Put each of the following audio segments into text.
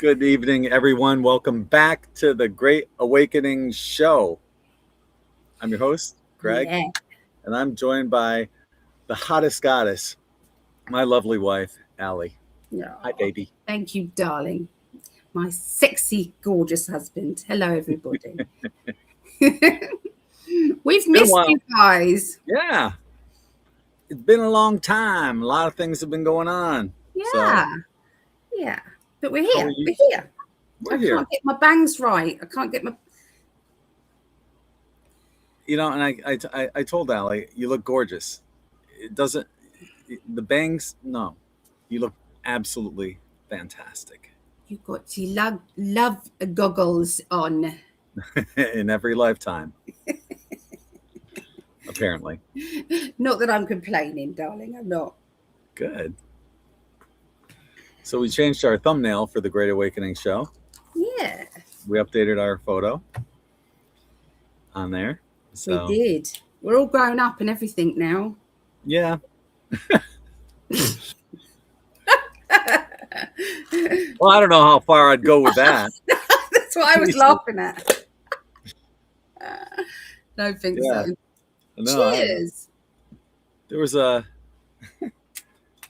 Good evening, everyone. Welcome back to the Great Awakening Show. I'm your host, Gregg, and I'm joined by the hottest goddess, my lovely wife, Allie. Hi, baby. Thank you, darling. My sexy, gorgeous husband. Hello, everybody. We've missed you guys. Yeah. It's been a long time. A lot of things have been going on. Yeah. Yeah. But we're here. We're here. I can't get my bangs right. I can't get my... You know, and I told Allie, you look gorgeous. It doesn't... The bangs, no. You look absolutely fantastic. You got your love goggles on. In every lifetime. Apparently. Not that I'm complaining, darling. I'm not. Good. So we changed our thumbnail for the Great Awakening Show. Yeah. We updated our photo on there. So. We did. We're all grown up and everything now. Yeah. Well, I don't know how far I'd go with that. That's what I was laughing at. Don't think so. No, cheers. There was a...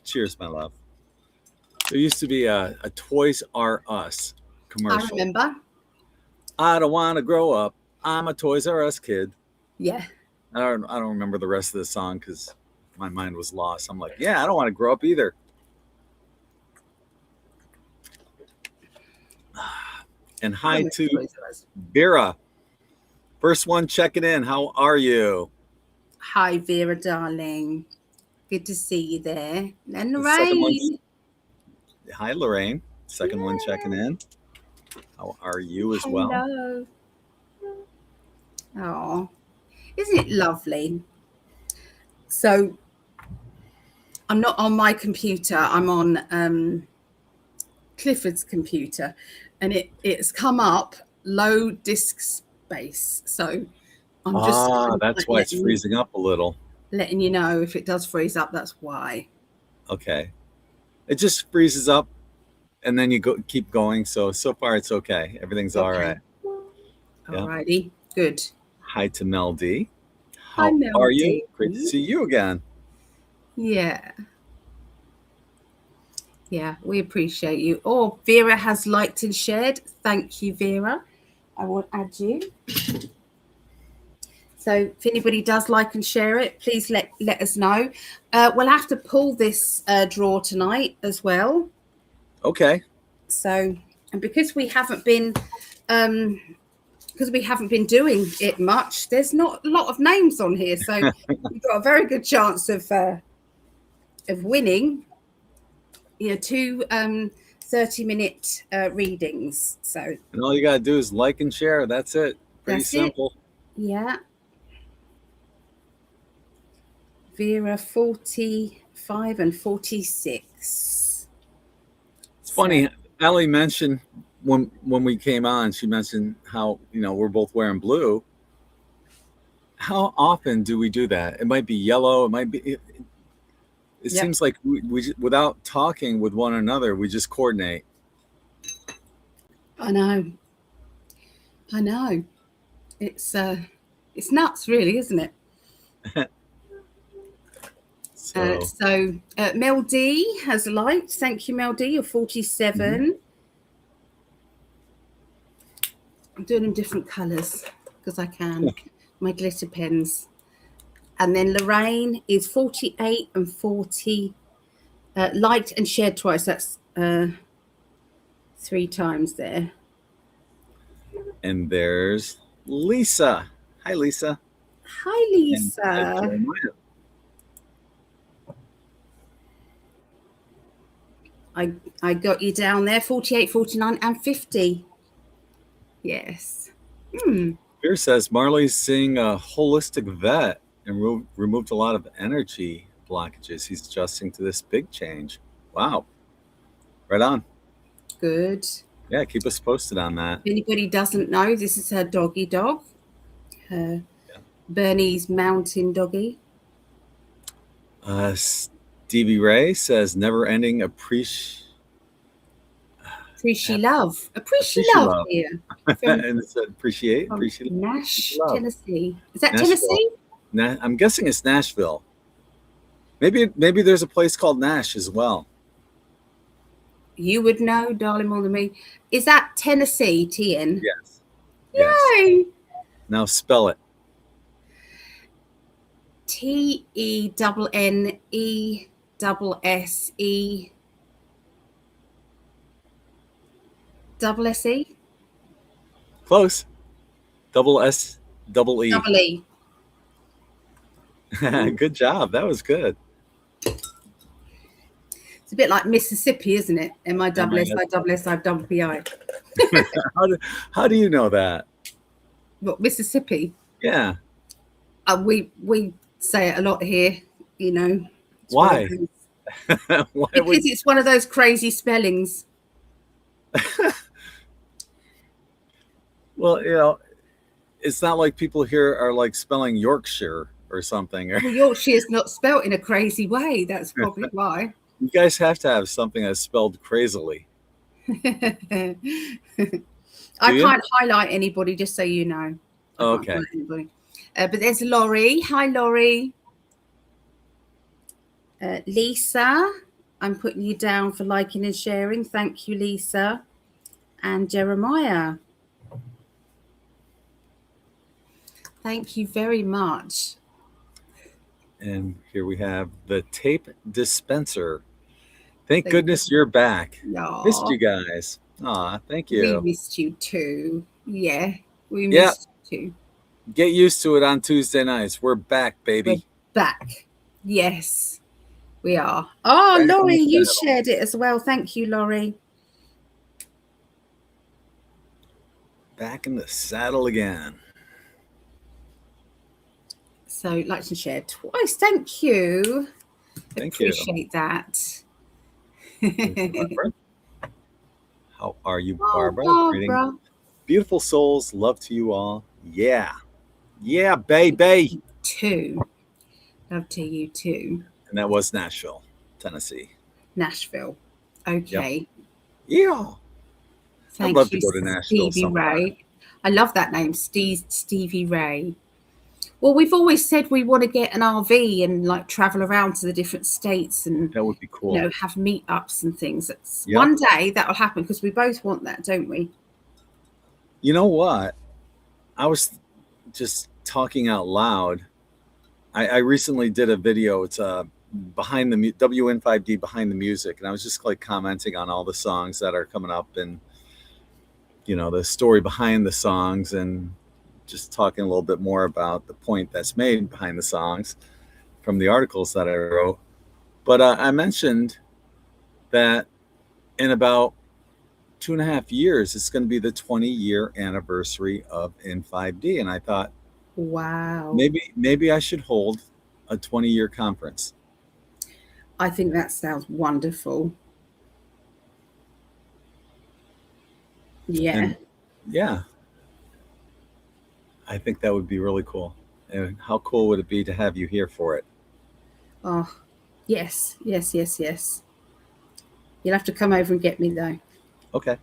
Cheers, my love. There used to be a Toys R Us commercial. I remember. I don't want to grow up. I'm a Toys R Us kid. Yeah. I don't remember the rest of the song because my mind was lost. I'm like, yeah, I don't want to grow up either. And hi to Vera. First one checking in. How are you? Hi, Vera, darling. Good to see you there. And Lorraine. Hi, Lorraine. Second one checking in. How are you as well? Hello. Oh, isn't it lovely? So I'm not on my computer. I'm on Clifford's computer, and it's come up low disk space. So I'm just that's why it's freezing up a little. Letting you know if it does freeze up, that's why. Okay. It just freezes up and then you keep going. So far it's okay. Everything's all right. All righty. Good. Hi to Mel D. How are you? Great to see you again. Yeah. Yeah, we appreciate you. Oh, Vera has liked and shared. Thank you, Vera. I will add you. So if anybody does like and share it, please let us know. We'll have to pull this draw tonight as well. Okay. So, and because we haven't been doing it much, there's not a lot of names on here. So you've got a very good chance of winning. You know, 2 30-minute readings. So. And all you gotta do is like and share. That's it. Pretty simple. Yeah. Vera 45 and 46. It's funny. Allie mentioned when we came on, she mentioned how, you know, we're both wearing blue. How often do we do that? It might be yellow. It might be. It seems like we without talking with one another, we just coordinate. I know. It's nuts, really, isn't it? So Mel D has liked. Thank you, Mel D. You're 47. Mm-hmm. I'm doing them different colours because I can. My glitter pens. And then Lorraine is 48 and 40. Liked and shared twice. That's 3 times there. And there's Lisa. Hi, Lisa. Hi, Lisa. I got you down there, 48, 49, and 50. Yes. Here says Marley's seeing a holistic vet and removed a lot of energy blockages. He's adjusting to this big change. Wow. Right on. Good. Yeah, keep us posted on that. If anybody doesn't know, this is her doggy dog. Her Bernese mountain doggy. Stevie Ray says never-ending Appreciate love. Appreciate Appreciate love love. here. And it said appreciate From love. Nash, Love. Tennessee. Is that Nashville. Tennessee? I'm guessing it's Nashville. Maybe there's a place called Nash as well. You would know, darling, more than me. Is that Tennessee, TN? Yes. Yay! Yes. Now spell it. TENNESSE. Close. Double S, double E. Double E. Good job. That was good. It's a bit like Mississippi, isn't it? MISSISSIPI. How do you know that? What, Mississippi? Yeah. We say it a lot here, you know. Why? Why because it's one of those crazy spellings. Well, you know, it's not like people here are like spelling Yorkshire or something. Well, Yorkshire is not spelt in a crazy way. That's probably why. You guys have to have something that's spelled crazily. I can't highlight anybody, just so you know. Okay. But there's Laurie. Hi, Laurie. Lisa, I'm putting you down for liking and sharing. Thank you, Lisa. And Jeremiah. Thank you very much. And here we have the tape dispenser. Thank goodness you're back. Aww. Missed you guys. Aw, thank you. We missed you too. Yeah, we missed you too. Get used to it on Tuesday nights. We're back, baby. We're back. Yes, we are. Oh, back, Laurie, you shared it as well. Thank you, Laurie. Back in the saddle again. So, like and share twice. Thank you. Thank you. Appreciate that. How are you, Barbara? Barbara. Beautiful souls. Love to you all. Yeah. Yeah, baby. Too. Love to you too. And that was Nashville, Tennessee. Nashville. Okay. Yep. Yeah. Thank I'd love you, to go to Nashville. Stevie Ray. I love that name, Stevie Ray. Well, we've always said we want to get an RV and like travel around to the different states and that would be cool. You know, have meetups and things. One day that will happen because we both want that, don't we? You know what? I was just talking out loud. I recently did a video. It's behind the WN5D behind the music, and I was just like commenting on all the songs that are coming up and you know the story behind the songs and just talking a little bit more about the point that's made behind the songs from the articles that I wrote. But I mentioned that in about 2.5 years, it's going to be the 20-year anniversary of In5D. And I thought, wow, maybe I should hold a 20-year conference. I think that sounds wonderful. Yeah. And yeah. I think that would be really cool. And how cool would it be to have you here for it? Oh, yes. You'll have to come over and get me though. Okay.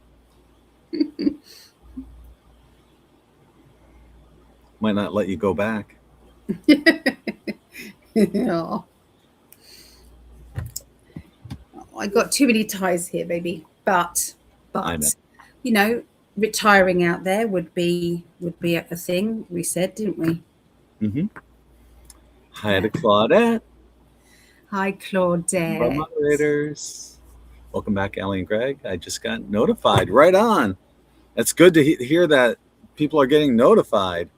Might not let you go back. Oh. I got too many ties here, baby. But you know, retiring out there would be a thing. We said, didn't we? Mm-hmm. Hi to Claudette. Hi, Claudette. Our moderators. Welcome back, Allie and Greg. I just got notified. Right on. That's good to hear that people are getting notified.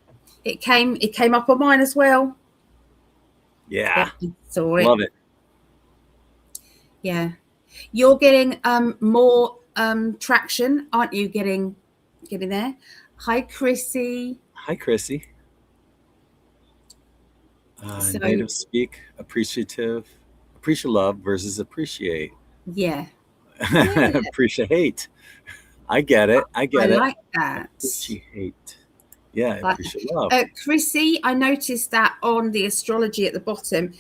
It came up on mine as well. Yeah. Saw it. Love it. Yeah. You're getting more traction, aren't you? Getting there. Hi, Chrissy. Hi, Chrissy. Native speak, appreciative, love versus appreciate. Yeah. Appreciate. I get it. I like that. Appreciate. Yeah, appreciate love. Chrissy, I noticed that on the astrology at the bottom,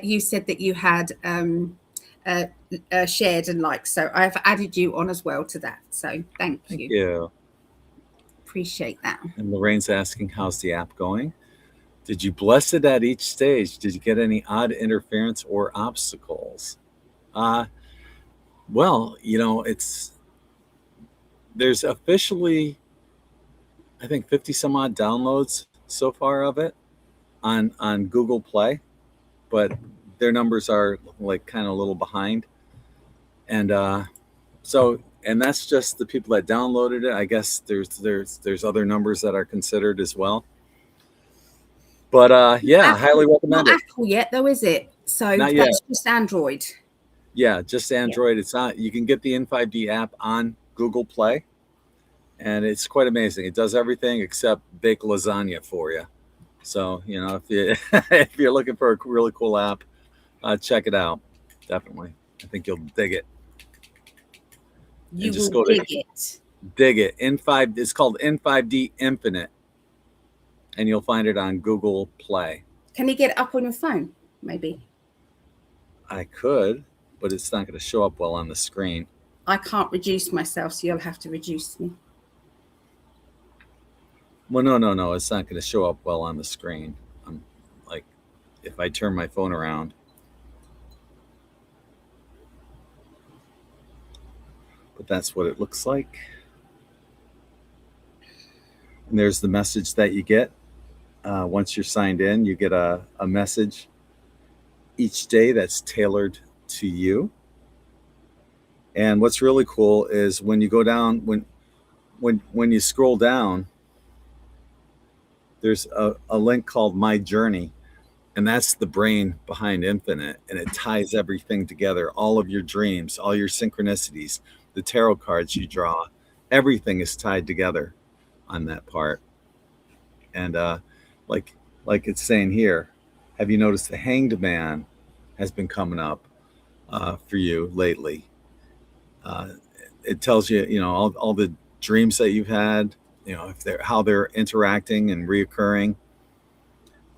you said that you had shared and liked. So I've added you on as well to that. So thank Thank you. you. Appreciate that. And Lorraine's asking, how's the app going? Did you bless it at each stage? Did you get any odd interference or obstacles? Well, there's officially, I think, 50 some odd downloads so far of it on Google Play, but their numbers are like kind of a little behind. And and that's just the people that downloaded it. I guess there's other numbers that are considered as well. But yeah, highly recommend it. Not Apple yet, though, is it? So Not yet. that's just Android. Yeah, just Android. It's not. You can get the In5D app on Google Play, and it's quite amazing. It does everything except bake lasagna for you. So if you if you're looking for a really cool app, check it out. Definitely, I think you'll dig it. You will dig it. Dig it. It's called In5D Infinite, and you'll find it on Google Play. Can you get it up on your phone? Maybe. I could, but it's not going to show up well on the screen. I can't reduce myself, so you'll have to reduce me. Well, no. It's not going to show up well on the screen. Like, if I turn my phone around. But that's what it looks like. And there's the message that you get. Once you're signed in, you get a message each day that's tailored to you. And what's really cool is when you go down, when you scroll down, there's a link called My Journey, and that's the brain behind Infinite, and it ties everything together, all of your dreams, all your synchronicities, the tarot cards you draw, everything is tied together on that part. And like it's saying here, have you noticed the Hanged Man has been coming up for you lately? It tells you, all the dreams that you've had, how they're interacting and reoccurring,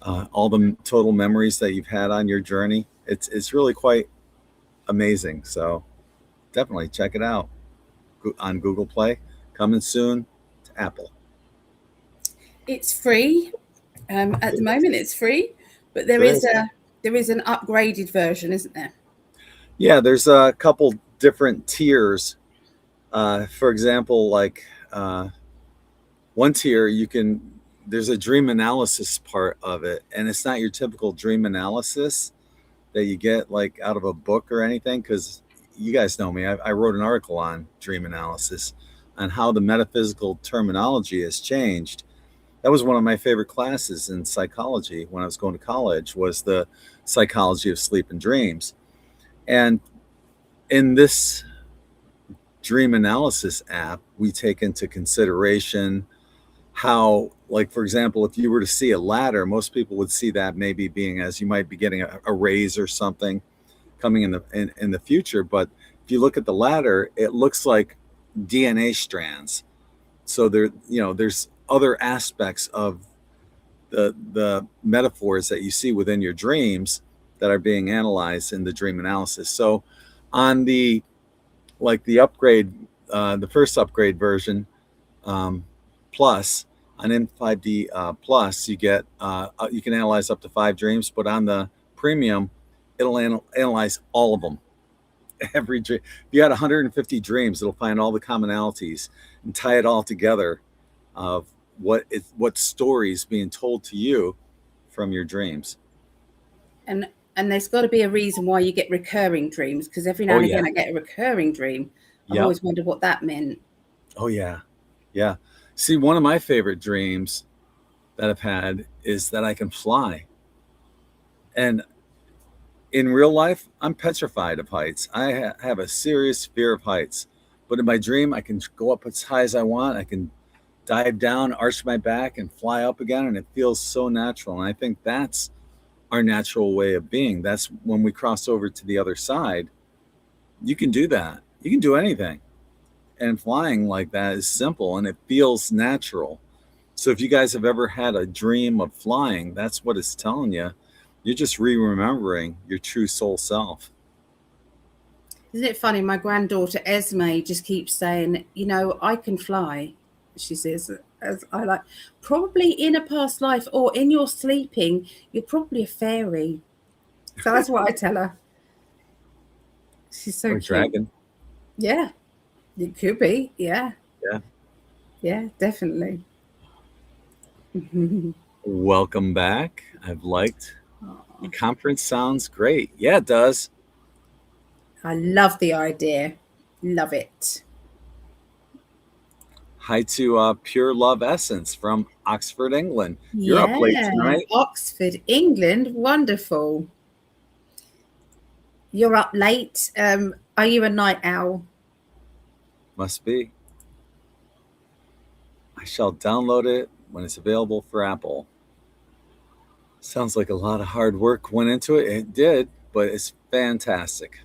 all the total memories that you've had on your journey. It's really quite amazing. So definitely check it out on Google Play. Coming soon to Apple. It's free. At the moment, it's free, but there is an upgraded version, isn't there? Yeah, there's a couple different tiers. For example, like one tier, there's a dream analysis part of it, and it's not your typical dream analysis that you get like out of a book or anything, because you guys know me. I wrote an article on dream analysis, on how the metaphysical terminology has changed. That was one of my favorite classes in psychology when I was going to college, was the psychology of sleep and dreams. And in this dream analysis app, we take into consideration how, like, for example, if you were to see a ladder, most people would see that maybe being as you might be getting a raise or something coming in the future. But if you look at the ladder, it looks like DNA strands. So there's other aspects of the metaphors that you see within your dreams that are being analyzed in the dream analysis. So on the upgrade, the first upgrade version, plus, on In5D plus, you get you can analyze up to 5 dreams, but on the premium, it'll analyze all of them. Every dream. If you had 150 dreams, it'll find all the commonalities and tie it all together of what stories being told to you from your dreams. And there's got to be a reason why you get recurring dreams, because every now and again I get a recurring dream. I've always wondered what that meant. Oh yeah. See, one of my favorite dreams that I've had is that I can fly. And in real life, I'm petrified of heights. I have a serious fear of heights. But in my dream, I can go up as high as I want. I can dive down, arch my back, and fly up again. And it feels so natural. And I think that's our natural way of being. That's when we cross over to the other side. You can do that. You can do anything. And flying like that is simple, and it feels natural. So if you guys have ever had a dream of flying, that's what it's telling you. You're just remembering your true soul self. Isn't it funny? My granddaughter Esme just keeps saying, you know, I can fly. She says, as I like, probably in a past life or in your sleeping, you're probably a fairy. So that's what I tell her. She's so Or cute. dragon. Yeah, it could be. Yeah. Yeah. Yeah, definitely. Welcome back. I've liked the conference. Sounds great. Yeah, it does. I love the idea. Love it. Hi to Pure Love Essence from Oxford, England. You're up late Yeah, tonight. Oxford, England. Wonderful. You're up late. Are you a night owl? Must be. I shall download it when it's available for Apple. Sounds like a lot of hard work went into it. It did, but it's fantastic.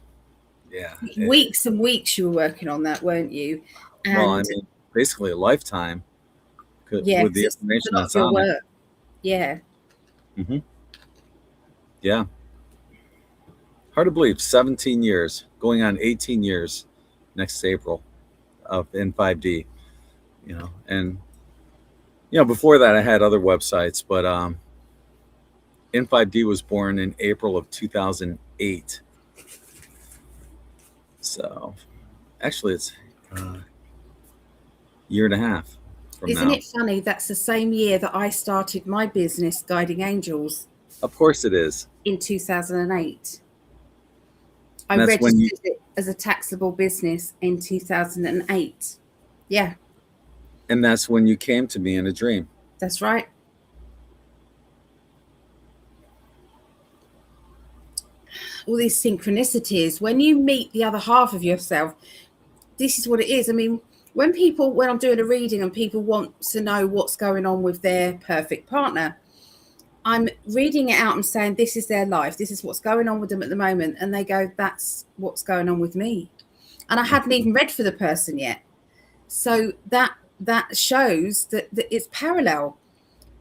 Yeah. Weeks and weeks you were working on that, weren't you? And Well, I mean, basically a lifetime yeah, with the it's information a lot that's of your on it. work. Yeah. Mm-hmm. Yeah. Hard to believe. 17 years, going on 18 years next April of In5D. You know, and before that I had other websites, but In5D was born in April of 2008. So actually it's a year and a half from Isn't now. it funny? That's the same year that I started my business, Guiding Angels, Of course it is. in 2008. I And that's when registered it as a taxable business in 2008. Yeah, and that's when you came to me in a dream. that's right. All these synchronicities. When you meet the other half of yourself, this is what it is. I mean, when I'm doing a reading and people want to know what's going on with their perfect partner, I'm reading it out and saying, this is their life. This is what's going on with them at the moment. And they go, that's what's going on with me. And I hadn't even read for the person yet. So that shows that it's parallel.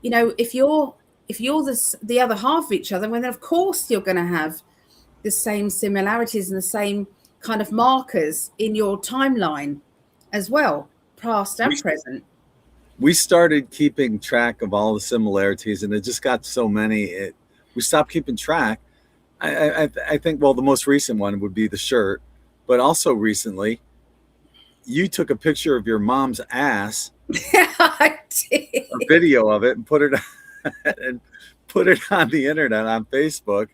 You know, if you're the other half of each other, well, then of course you're going to have the same similarities and the same kind of markers in your timeline as well, past and present. We started keeping track of all the similarities, and it just got so many. We stopped keeping track. I think, well, the most recent one would be the shirt, but also recently, you took a picture of your mom's ass, I did. a video of it, and put it on the internet on Facebook.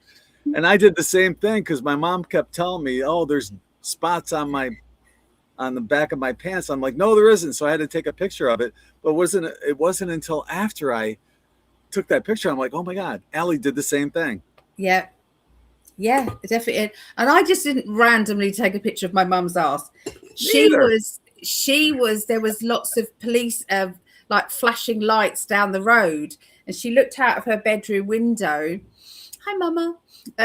And I did the same thing because my mom kept telling me, "Oh, there's spots on the back of my pants." I'm like, "No, there isn't." So I had to take a picture of it. But it wasn't until after I took that picture, I'm like, "Oh my God, Allie did the same thing." Yeah, definitely. And I just didn't randomly take a picture of my mum's ass. She was. There was lots of police, like flashing lights down the road, and she looked out of her bedroom window. Hi, Mama.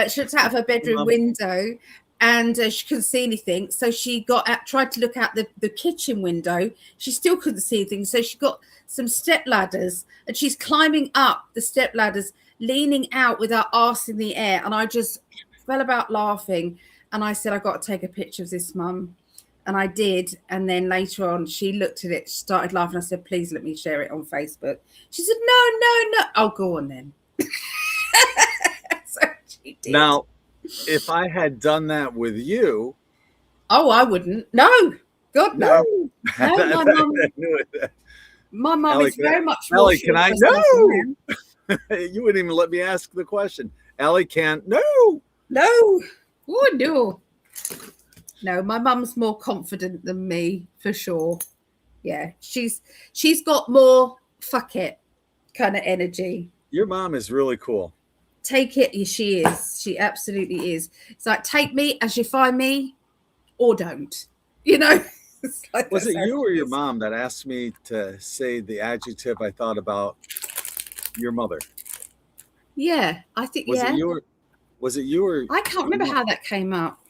She looked out of her bedroom window, and she couldn't see anything. So she tried to look out the kitchen window. She still couldn't see anything. So she got some step ladders, and she's climbing up the step ladders, leaning out with her arse in the air. And I just fell about laughing. And I said, I got to take a picture of this, Mum. And I did. And then later on, she looked at it, started laughing. I said, please let me share it on Facebook. She said, no. Oh, go on then. So she did. Now, if I had done that with you, oh, I wouldn't. No, God, no. My mum is very much more. Allie, can I? No. You wouldn't even let me ask the question. Allie can't. No. Oh no. No, my mum's more confident than me for sure. Yeah, she's got more fuck it kind of energy. Your mom is really cool. Take it. She is. She absolutely is. It's like, take me as you find me, or don't. You know. Like, was it you or your mom that asked me to say the adjective I thought about your mother? Yeah, I think. Was it you or I can't remember how that came up.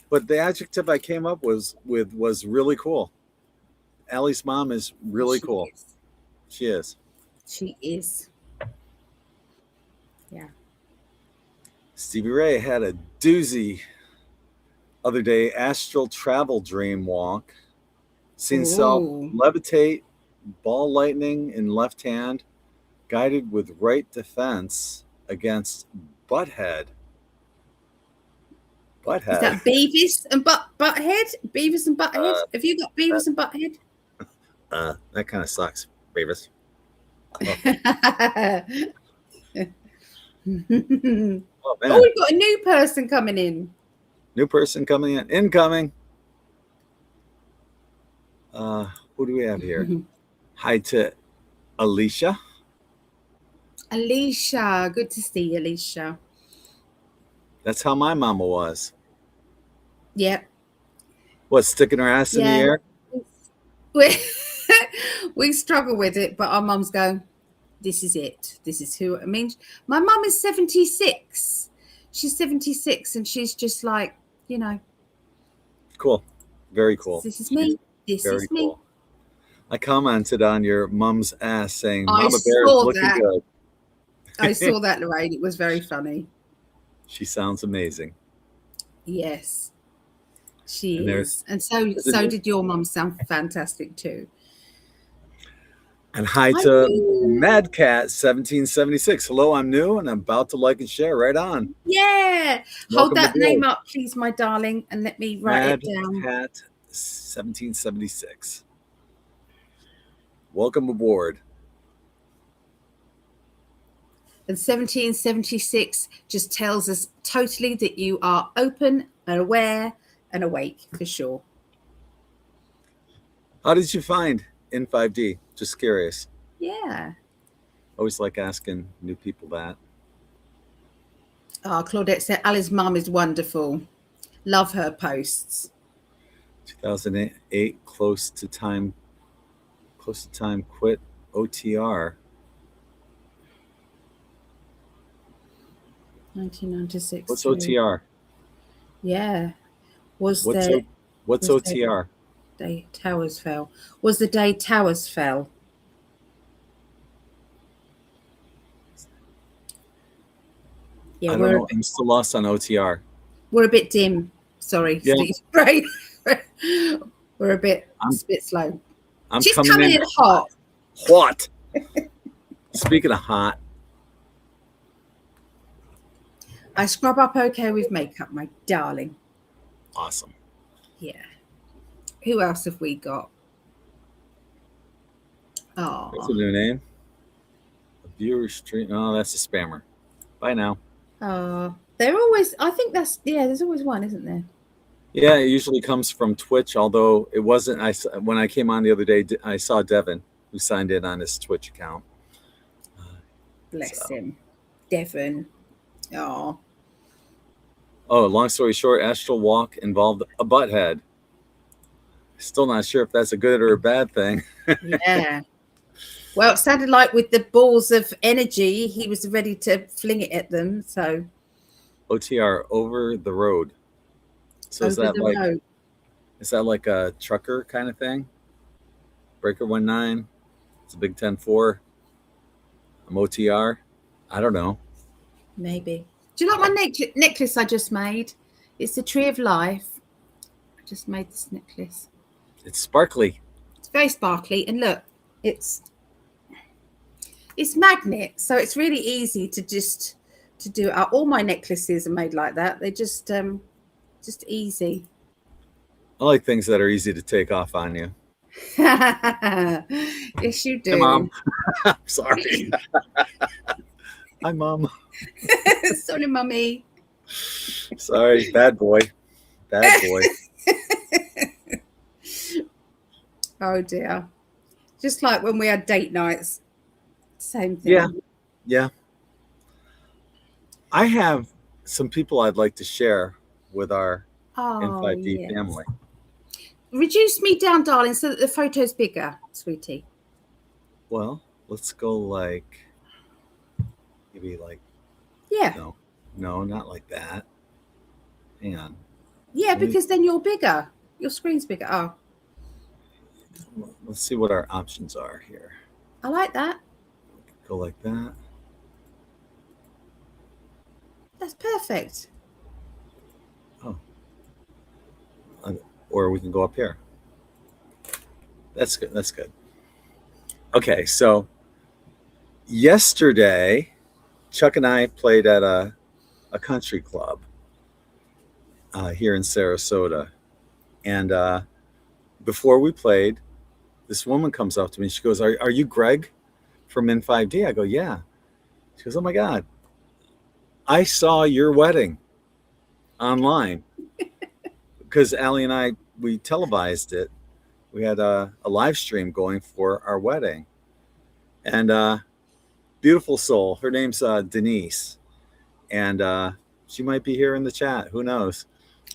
But the adjective I came up with was really cool. Allie's mom is really cool. She is. She is. Yeah. Stevie Ray had a doozy Other day, astral travel dream walk. Seen self Ooh. levitate, ball lightning in left hand, guided with right defense against Butthead. Is Butthead. that Beavis and Butthead? Beavis and Butthead? Uh, Have you got Beavis and Butthead? that kind of sucks, Beavis. Oh, oh Oh, man, we've got a new person coming in. new person coming in. Incoming. Who do we have here? Hi to Alicia. Alicia, good to see you, Alicia. That's how my mama was. Yep. What, sticking her ass in the air? We struggle with it, but our mums go, this is it. This is who, I mean, my mum is 76. She's 76 and she's just like, you know. Cool. Very cool. This is me. This Very is me. cool. I commented on your mom's ass saying, I Mama Bear is saw looking that. good. I saw that, Lorraine. It was very funny. She sounds amazing. Yes, she And is. And so did your mum sound fantastic too. And hi to Madcat1776. Hello, I'm new and I'm about to like and share. Right on. Yeah. Welcome Hold that aboard. name up, please, my darling, and let me write it down. Madcat1776. Welcome aboard. And 1776 just tells us totally that you are open and aware and awake for sure. How did you find In5D? Just curious. Yeah. Always like asking new people that. Oh, Claudette said Ali's mum is wonderful. Love her posts. 2008, close to time, quit OTR. 1996. What's OTR? Yeah. What's OTR? Day towers fell. Was the day towers fell? Yeah, I don't know. I'm still lost on OTR. We're a bit dim. Sorry, Yeah. Steve. Right. We're a bit slow. She's coming in hot. Hot. Speaking of hot. I scrub up okay with makeup, my darling. Awesome. Yeah. Who else have we got? Oh. What's the new name? A viewer stream. Oh, that's a spammer. Bye now. They're always, I think there's always one, isn't there? Yeah, it usually comes from Twitch, although it wasn't. When I came on the other day, I saw Devin, who signed in on his Twitch account. Bless him. Devin. Oh, long story short, astral walk involved a butthead. Still not sure if that's a good or a bad thing. Yeah. Well, it sounded like with the balls of energy, he was ready to fling it at them. So OTR, over the road. So is that like a trucker kind of thing? Breaker 19. It's a Big 10-4. I'm OTR. I don't know. Maybe. Do you like my necklace I just made? It's the Tree of Life. I just made this necklace. It's sparkly. It's very sparkly, and look, it's magnet, so it's really easy to do. All my necklaces are made like that. They're just easy. I like things that are easy to take off on you. Yes, you do. Hey, Mom. I'm sorry. Hi, Mom. Sorry, Mummy. Sorry, bad boy. Bad boy. Oh dear. Just like when we had date nights. Same thing. Yeah. I have some people I'd like to share with our In5D family. Reduce me down, darling, so that the photo's bigger, sweetie. Well, let's go maybe no, not like that. Hang on. Yeah, because then you're bigger. Your screen's bigger. Oh. Let's see what our options are here. I like that. Go like that. That's perfect. Oh. or we can go up here. That's good. That's good. Okay, so yesterday, Chuck and I played at a country club here in Sarasota. And before we played, this woman comes up to me. She goes, are you Gregg from In5D? I go, yeah. She goes, oh my God, I saw your wedding online. Because Allie and I, we televised it. We had a live stream going for our wedding. And beautiful soul. Her name's Denise. And she might be here in the chat. Who knows?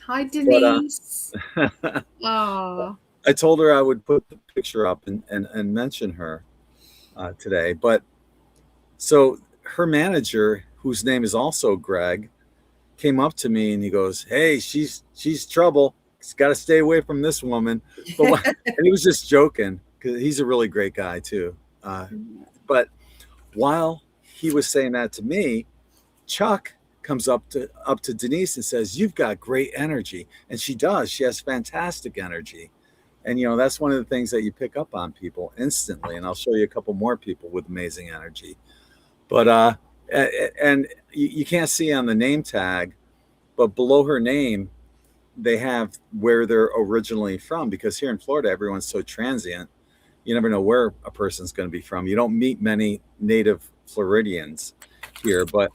Hi, Denise. But, Oh, I told her I would put the picture up and mention her today. But so her manager, whose name is also Gregg, came up to me and he goes, hey, she's trouble. He's got to stay away from this woman. But and he was just joking because he's a really great guy too. But while he was saying that to me, Chuck comes up to Denise and says, you've got great energy. And she does. She has fantastic energy. And, you know, that's one of the things that you pick up on people instantly. And I'll show you a couple more people with amazing energy. But, and you can't see on the name tag, but below her name, they have where they're originally from, because here in Florida, everyone's so transient. You never know where a person's going to be from. You don't meet many native Floridians here, but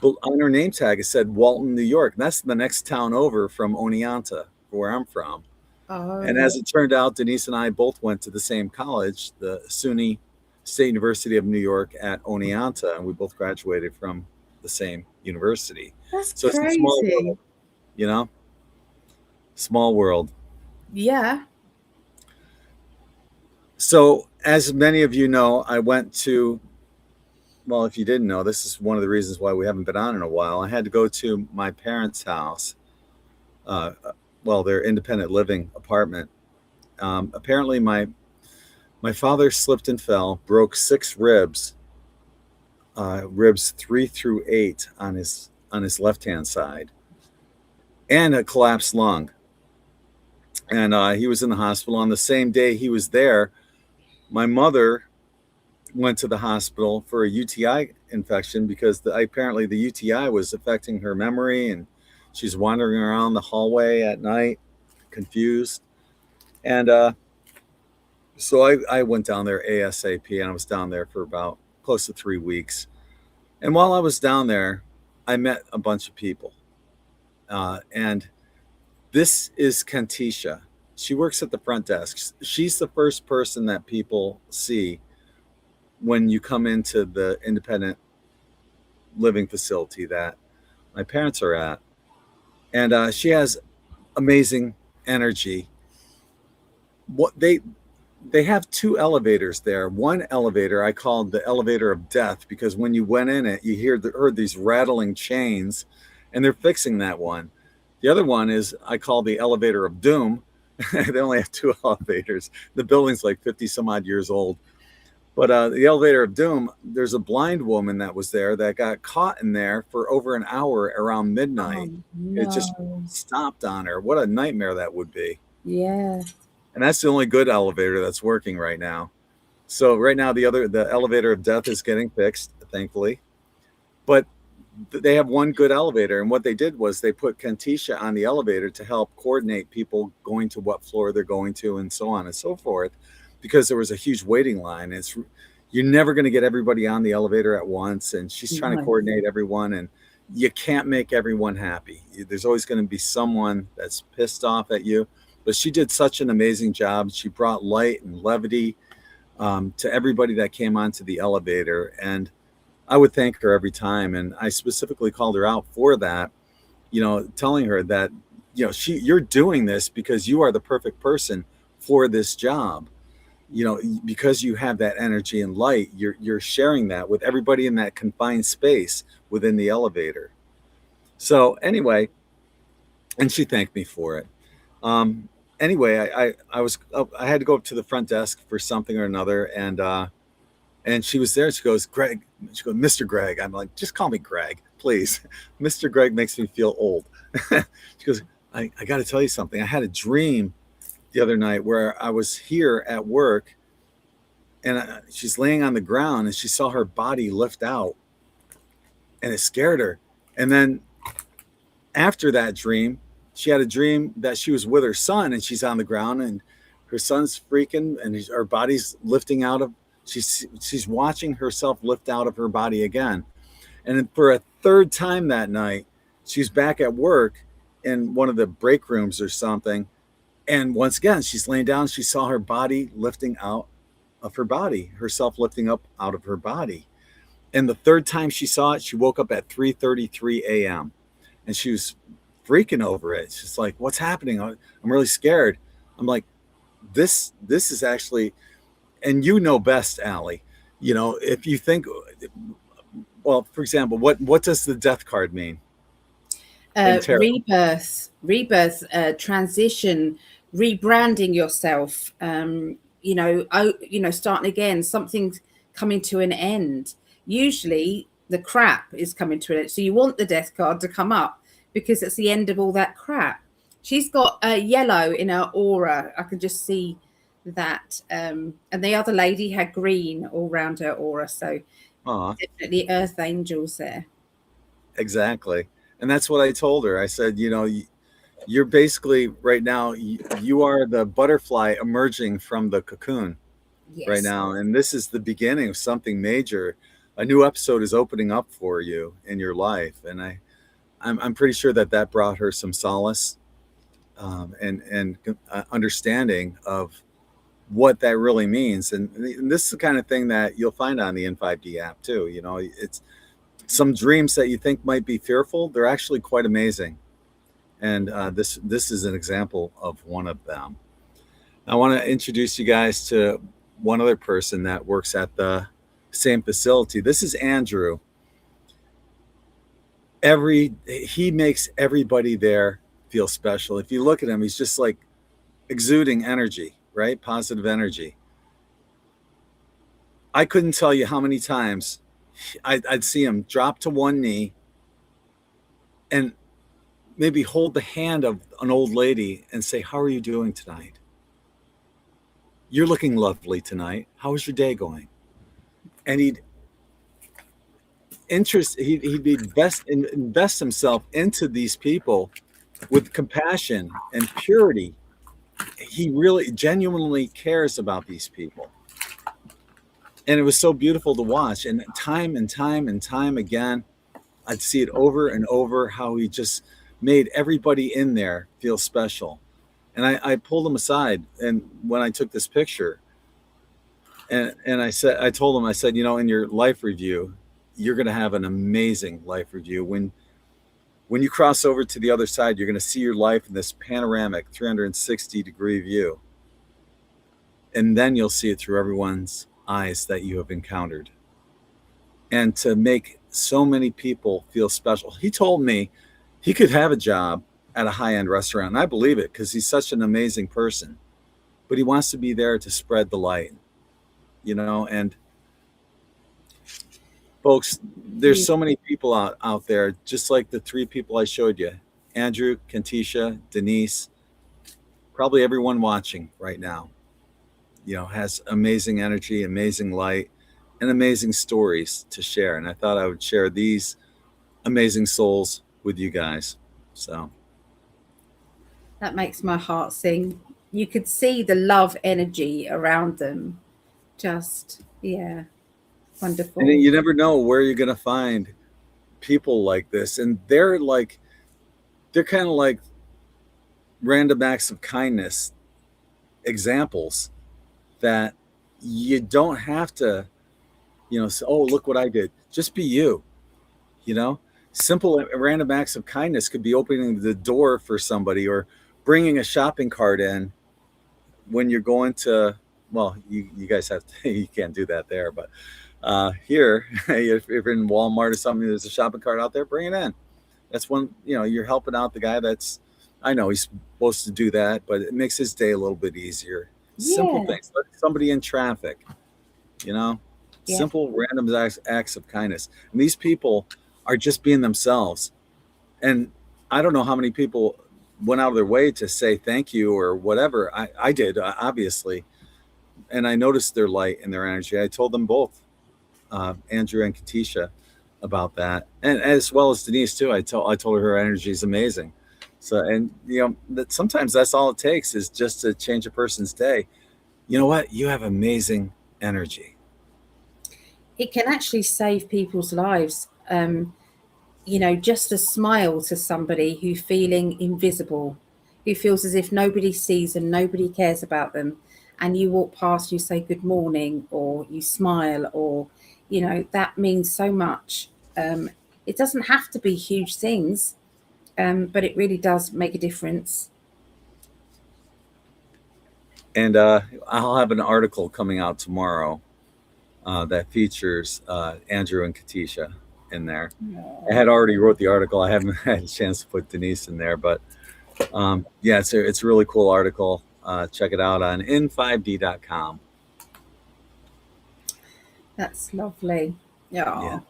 on her name tag, it said Walton, New York. And that's the next town over from Oneonta, where I'm from. oh. And as it turned out, Denise and I both went to the same college, the SUNY State University of New York at Oneonta, and we both graduated from the same university. That's So crazy. it's a small world, you know? Small world. Yeah. So as many of you know, I went to, well, if you didn't know, this is one of the reasons why we haven't been on in a while. I had to go to my parents' house, their independent living apartment. Apparently my father slipped and fell, broke 6 ribs, ribs 3 through 8 on his left-hand side, and a collapsed lung. And he was in the hospital. On the same day he was there, my mother went to the hospital for a UTI infection because apparently the UTI was affecting her memory, and she's wandering around the hallway at night, confused. And so I went down there ASAP, and I was down there for about close to 3 weeks. And while I was down there, I met a bunch of people. And this is Kantisha. She works at the front desk. She's the first person that people see when you come into the independent living facility that my parents are at. And she has amazing energy. What they have 2 elevators there. One elevator I called the elevator of death, because when you went in it, you heard these rattling chains, and they're fixing that one. The other one is I call the elevator of doom. They only have 2 elevators. The building's like 50 some odd years old. But the elevator of doom, there's a blind woman that was there that got caught in there for over an hour around midnight. Oh, no. It just stopped on her. What a nightmare that would be. Yeah. And that's the only good elevator that's working right now. So right now the elevator of death is getting fixed, thankfully. But they have one good elevator, and what they did was they put Kantisha on the elevator to help coordinate people going to what floor they're going to, and so on and so forth, because there was a huge waiting line. You're never going to get everybody on the elevator at once, and she's trying to coordinate everyone, and you can't make everyone happy. There's always going to be someone that's pissed off at you. But she did such an amazing job. She brought light and levity to everybody that came onto the elevator, and I would thank her every time. And I specifically called her out for that, telling her that, you're doing this because you are the perfect person for this job. Because you have that energy and light, you're sharing that with everybody in that confined space within the elevator. So anyway, and she thanked me for it. Anyway, I had to go up to the front desk for something or another, and she was there. She goes, Gregg. She goes, Mr. Gregg. I'm like, just call me Gregg, please. Mr. Gregg makes me feel old. She goes, I got to tell you something. I had a dream the other night where I was here at work, and she's laying on the ground, and she saw her body lift out, and it scared her. And then after that dream, she had a dream that she was with her son, and she's on the ground, and her son's freaking, and her body's lifting out of. She's watching herself lift out of her body again, and for a third time that night, she's back at work in one of the break rooms or something, and once again she's laying down. She saw her body lifting out of her body, herself lifting up out of her body. And the third time she saw it, she woke up at 3:33 a.m. and she was freaking over it. She's like, "What's happening? I'm really scared." I'm like, "This is actually," and you know best, Allie. You know, if you think, well, for example, what does the death card mean? Rebirth, transition, rebranding yourself. Starting again. Something's coming to an end. Usually, the crap is coming to an end. So you want the death card to come up because it's the end of all that crap. She's got a yellow in her aura. I can just see that. And the other lady had green all around her aura. So definitely earth angels there. Exactly. And that's what I told her. I said, you know, you're basically right now, you are the butterfly emerging from the cocoon right now. And this is the beginning of something major. A new episode is opening up for you in your life. And I'm pretty sure that brought her some solace and understanding of what that really means. And this is the kind of thing that you'll find on the In5D app too. You know, it's some dreams that you think might be fearful. They're actually quite amazing. And this is an example of one of them. I want to introduce you guys to one other person that works at the same facility. This is Andrew. He makes everybody there feel special. If you look at him, he's just like exuding energy, right? Positive energy. I couldn't tell you how many times I'd see him drop to one knee and maybe hold the hand of an old lady and say, "How are you doing tonight? You're looking lovely tonight. How is your day going?" And he'd invest himself into these people with compassion and purity. He really genuinely cares about these people. And it was so beautiful to watch. And time again, I'd see it over and over how he just made everybody in there feel special. And I pulled him aside, and when I took this picture, and I told him, I said, you know, in your life review, you're going to have an amazing life review. When you cross over to the other side, you're going to see your life in this panoramic 360-degree view. And then you'll see it through everyone's eyes that you have encountered. And to make so many people feel special. He told me he could have a job at a high-end restaurant, and I believe it because he's such an amazing person. But he wants to be there to spread the light, you know. And folks, there's so many people out there, just like the three people I showed you: Andrew, Kantisha, Denise. Probably everyone watching right now, you know, has amazing energy, amazing light, and amazing stories to share. And I thought I would share these amazing souls with you guys. So that makes my heart sing. You could see the love energy around them. Just, yeah, wonderful. And you never know where you're going to find people like this. And they're kind of like random acts of kindness examples that you don't have to, you know, say, "Oh, look what I did." Just be you, you know. Simple random acts of kindness could be opening the door for somebody, or bringing a shopping cart in when you're going to, well, you guys have to, you can't do that there, but here, if you're in Walmart or something, there's a shopping cart out there, bring it in. That's one, you know, you're helping out the guy I know he's supposed to do that, but it makes his day a little bit easier. Simple things, like somebody in traffic, you know, simple random acts of kindness. And these people are just being themselves. And I don't know how many people went out of their way to say thank you or whatever. I did, obviously. And I noticed their light and their energy. I told them both, Andrew and Katisha, about that, and as well as Denise too. I told her energy is amazing. So, and that sometimes that's all it takes is just to change a person's day. You know what? You have amazing energy. It can actually save people's lives. Just a smile to somebody who's feeling invisible, who feels as if nobody sees and nobody cares about them, and you walk past, you say good morning, or you smile, or that means so much. It doesn't have to be huge things, but it really does make a difference. And I'll have an article coming out tomorrow that features Andrew and Katisha in there. I had already wrote the article. I haven't had a chance to put Denise in there, but yeah, it's a really cool article. Check it out on In5D.com. That's lovely. Yeah.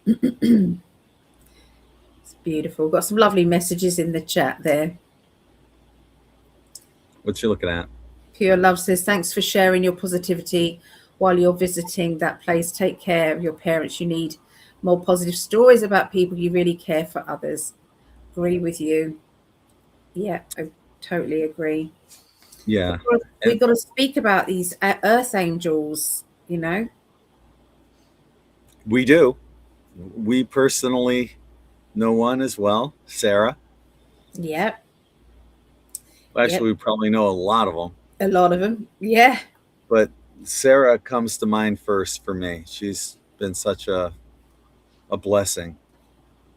It's beautiful. Got some lovely messages in the chat there. What you looking at? Pure Love says, thanks for sharing your positivity while you're visiting that place. Take care of your parents. You need more positive stories about people. You really care for others. Agree with you. Yeah, I totally agree. Yeah. We've got to speak about these earth angels, We do. We personally know one as well, Sarah. Yep. Actually, we probably know a lot of them. A lot of them, yeah. But Sarah comes to mind first for me. She's been such a blessing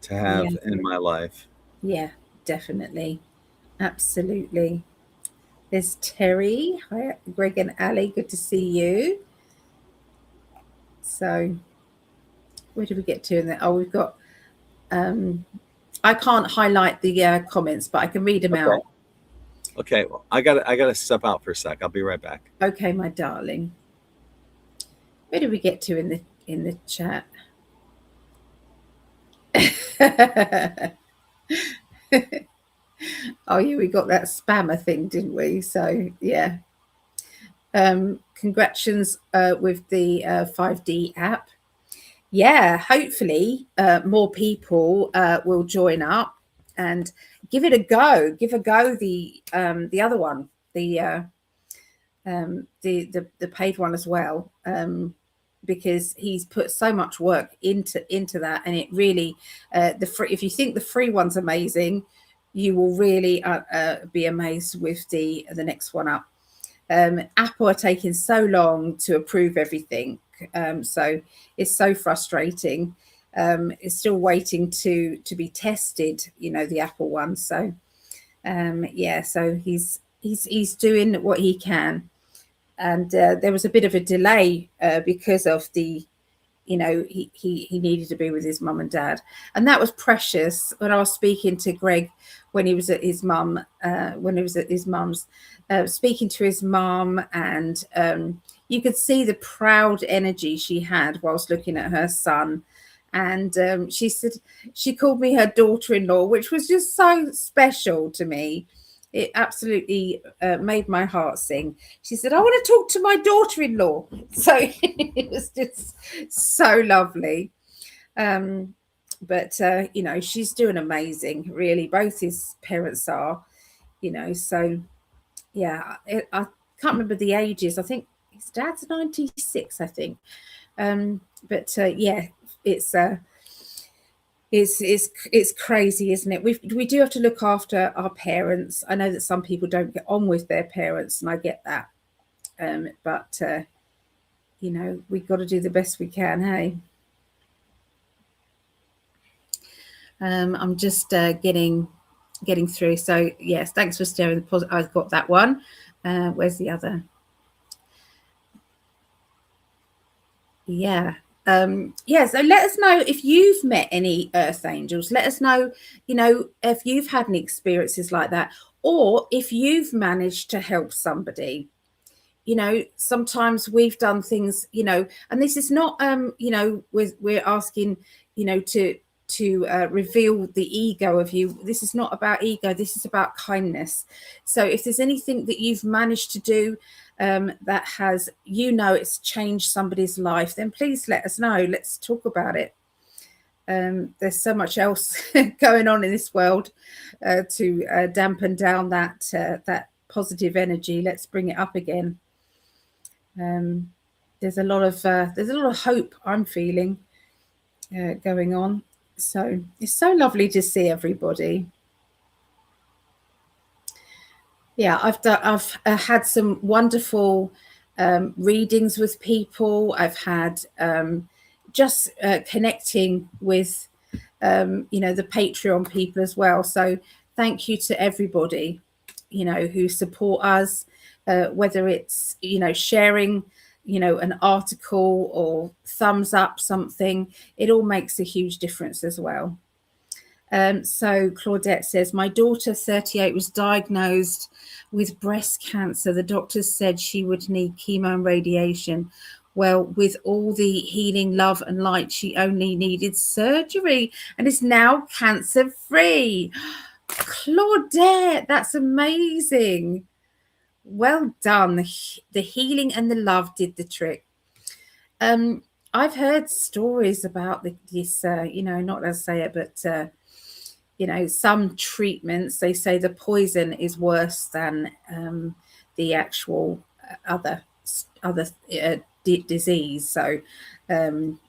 to have in my life. Yeah, definitely. Absolutely. There's Terry. Hi, Greg and Ali. Good to see you. So, where did we get to in there? Oh, we've got. I can't highlight the comments, but I can read them out. Okay. Well, I gotta step out for a sec. I'll be right back. Okay, my darling. Where did we get to in the chat? Oh yeah, we got that spammer thing, didn't we? So yeah. Congratulations with the 5D app. Yeah, hopefully more people will join up and give it a go. Give a go the other one, the paid one as well, because he's put so much work into that, and it really if you think the free one's amazing, you will really be amazed with the next one up. Apple are taking so long to approve everything, so it's so frustrating. It's still waiting to be tested, the Apple one. So yeah, so he's doing what he can, and there was a bit of a delay because of the he needed to be with his mum and dad, and that was precious. When I was speaking to Gregg when he was at his mum, speaking to his mum, and you could see the proud energy she had whilst looking at her son. And she said she called me her daughter-in-law, which was just so special to me. It absolutely made my heart sing. She said, I want to talk to my daughter-in-law. So it was just so lovely. But she's doing amazing, really. Both his parents are, so yeah, I can't remember the ages. I think his dad's 96, I think. But yeah, it's crazy, isn't it? We do have to look after our parents. I know that some people don't get on with their parents, and I get that. But we've got to do the best we can. Hey, I'm just getting through. So yes, thanks for sharing. I've got that one. Where's the other? Yeah. Yeah, so let us know if you've met any earth angels. Let us know, if you've had any experiences like that, or if you've managed to help somebody. Sometimes we've done things, and this is not we're asking, to to reveal the ego of you. This is not about ego. This is about kindness. So if there's anything that you've managed to do that has, it's changed somebody's life, then please let us know. Let's talk about it. There's so much else going on in this world to dampen down that positive energy. Let's bring it up again. There's a lot of hope I'm feeling going on. So it's so lovely to see everybody. Yeah, I've had some wonderful readings with people. I've had just connecting with the Patreon people as well. So thank you to everybody who support us, whether it's sharing an article or thumbs up something. It all makes a huge difference as well. So Claudette says, my daughter 38 was diagnosed with breast cancer. The doctors said she would need chemo and radiation. Well, with all the healing, love and light, she only needed surgery and is now cancer free. Claudette, that's amazing. Well done. The healing and the love did the trick. I've heard stories about this, not to say it, but some treatments, they say the poison is worse than the actual other disease. So I'm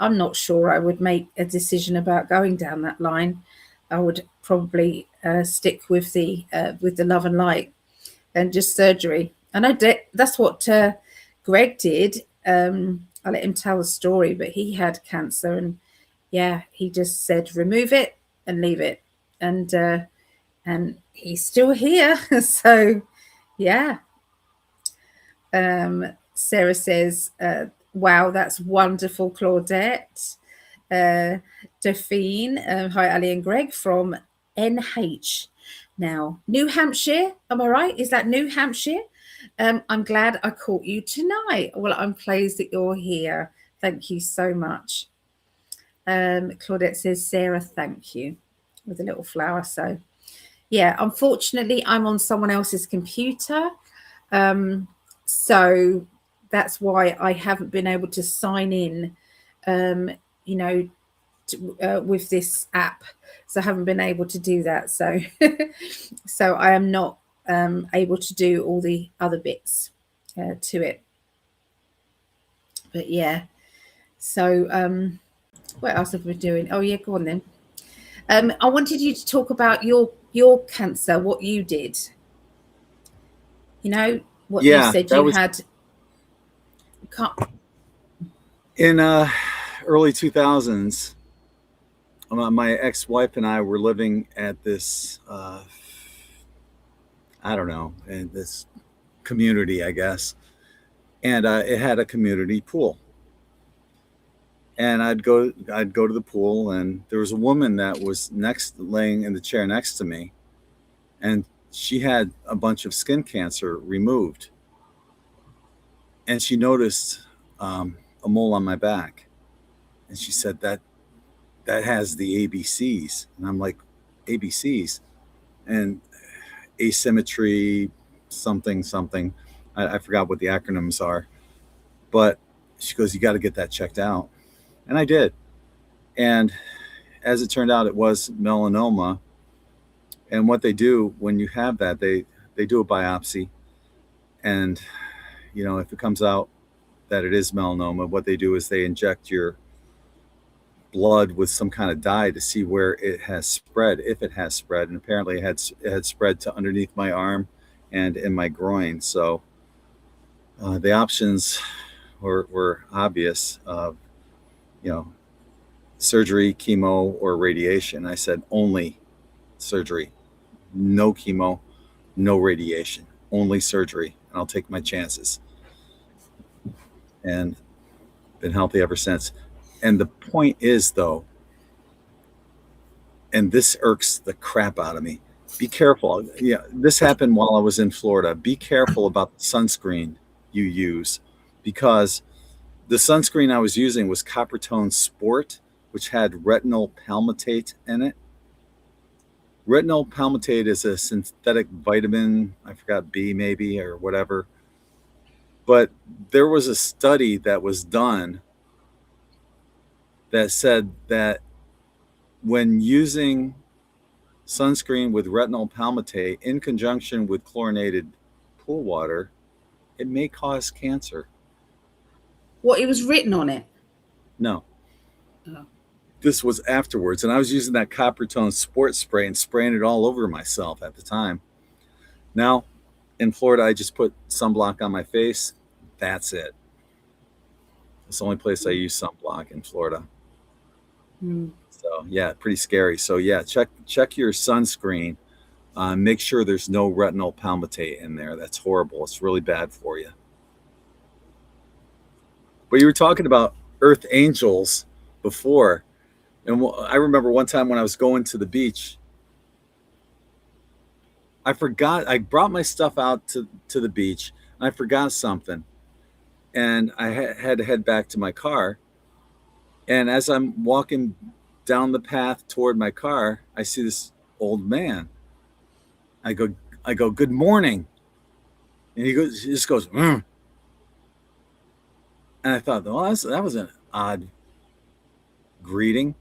not sure I would make a decision about going down that line. I would probably stick with the love and light and just surgery. And that's what Gregg did. I let him tell the story, but he had cancer, and he just said remove it and leave it, and he's still here. So Sarah says, wow, that's wonderful, Claudette. Delphine, hi Ali and Gregg from NH. Now, New Hampshire, am I right? Is that New Hampshire? I'm glad I caught you tonight. Well, I'm pleased that you're here. Thank you so much. Claudette says, Sarah, thank you, with a little flower. So, unfortunately, I'm on someone else's computer. So that's why I haven't been able to sign in, with this app. So I haven't been able to do that. So, so I am not able to do all the other bits to it. But so what else have we been doing? Oh go on then. I wanted you to talk about your cancer, what you did. What you said you had. In early 2000s, my ex-wife and I were living at this, in this community, I guess. And it had a community pool. And I'd go to the pool, and there was a woman that was laying in the chair next to me, and she had a bunch of skin cancer removed. And she noticed a mole on my back, and she said that has the ABCs. And I'm like, ABCs? And asymmetry, something. I forgot what the acronyms are, but she goes, you got to get that checked out. And I did. And as it turned out, it was melanoma. And what they do when you have that, they do a biopsy. And, if it comes out that it is melanoma, what they do is they inject your blood with some kind of dye to see where it has spread, if it has spread. And apparently it had spread to underneath my arm and in my groin. So the options were obvious. Surgery, chemo, or radiation. I said only surgery, no chemo, no radiation, only surgery, and I'll take my chances. And been healthy ever since. And the point is, though, and this irks the crap out of me, be careful. This happened while I was in Florida. Be careful about the sunscreen you use, because the sunscreen I was using was Coppertone Sport, which had retinol palmitate in it. Retinol palmitate is a synthetic vitamin, I forgot, B maybe or whatever. But there was a study that was done that said that when using sunscreen with retinol palmitate in conjunction with chlorinated pool water, it may cause cancer. What, it was written on it? No. Oh. This was afterwards, and I was using that copper tone sports spray and spraying it all over myself at the time. Now, in Florida, I just put sunblock on my face. That's it. It's the only place I use sunblock in Florida. So yeah, pretty scary. So yeah, check your sunscreen. Make sure there's no retinol palmitate in there. That's horrible. It's really bad for you. But you were talking about earth angels before. And I remember one time when I was going to the beach, I brought my stuff out to the beach, and I forgot something. And I had to head back to my car. And as I'm walking down the path toward my car, I see this old man. I go, good morning. And he just goes, mm. And I thought, well, that was an odd greeting.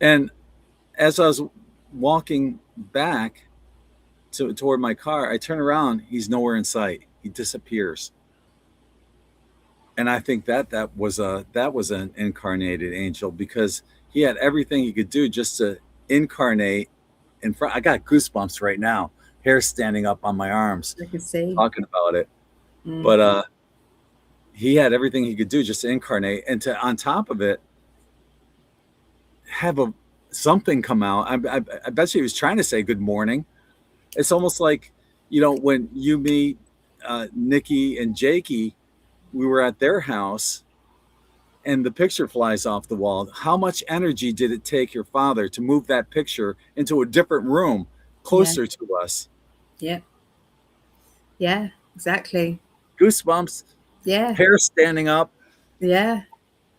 And as I was walking back toward my car, I turn around, he's nowhere in sight. He disappears. And I think that was an incarnated angel, because he had everything he could do just to incarnate in front. I got goosebumps right now, hair standing up on my arms. I can see. Talking about it. But he had everything he could do just to incarnate, and to, on top of it, have something come out. I bet you he was trying to say good morning. It's almost like, when you meet Nikki and Jakey, we were at their house and the picture flies off the wall. How much energy did it take your father to move that picture into a different room closer to us? Yeah. Yeah, exactly. Goosebumps. Yeah. Hair standing up. Yeah,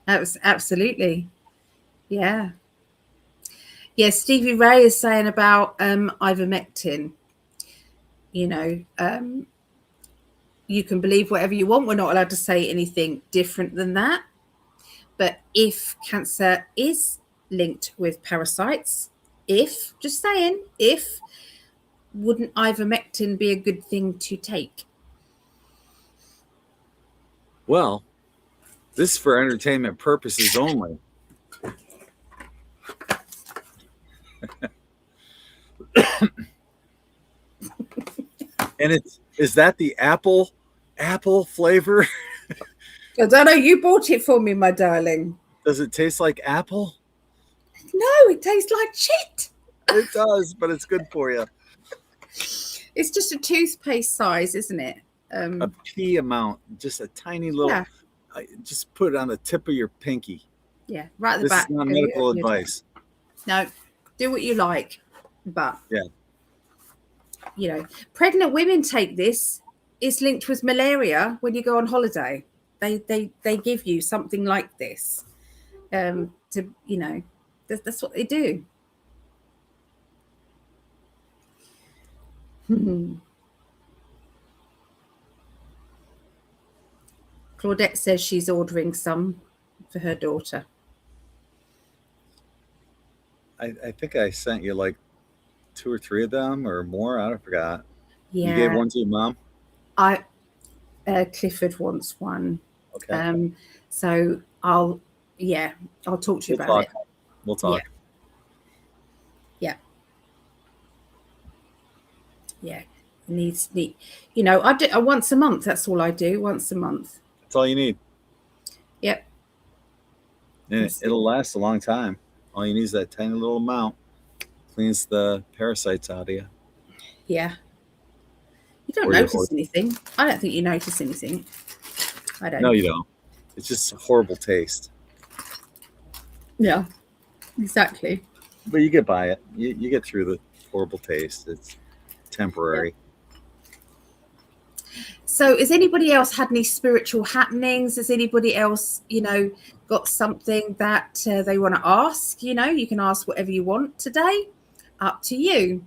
that was absolutely. Yeah. Yeah, Stevie Ray is saying about ivermectin. You can believe whatever you want. We're not allowed to say anything different than that. But if cancer is linked with parasites, just saying, wouldn't ivermectin be a good thing to take? Well, this is for entertainment purposes only. And is that the apple flavor? I don't know. You bought it for me, my darling. Does it taste like apple? No, it tastes like shit. It does, but it's good for you. It's just a toothpaste size, isn't it? A pea amount, just a tiny little. Yeah. Just put it on the tip of your pinky. Yeah, right at the back. This is not medical advice. No, do what you like, but yeah. Pregnant women take this. It's linked with malaria when you go on holiday. They give you something like this. That's what they do. Claudette says she's ordering some for her daughter. I think I sent you like 2 or 3 of them or more. I forgot. Yeah. You gave one to your mom? Clifford wants one. Okay. So I'll talk to you about it. We'll talk. Yeah. Needs. I do once a month. That's all I do. Once a month. That's all you need. Yep. And it'll last a long time. All you need is that tiny little amount. Cleans the parasites out of you. Yeah. You don't notice anything. I don't think you notice anything. I don't. No, you don't. It's just a horrible taste. Yeah, exactly. But you get by it. You get through the horrible taste. It's temporary. So has anybody else had any spiritual happenings? Has anybody else, got something that they want to ask? You can ask whatever you want today. Up to you.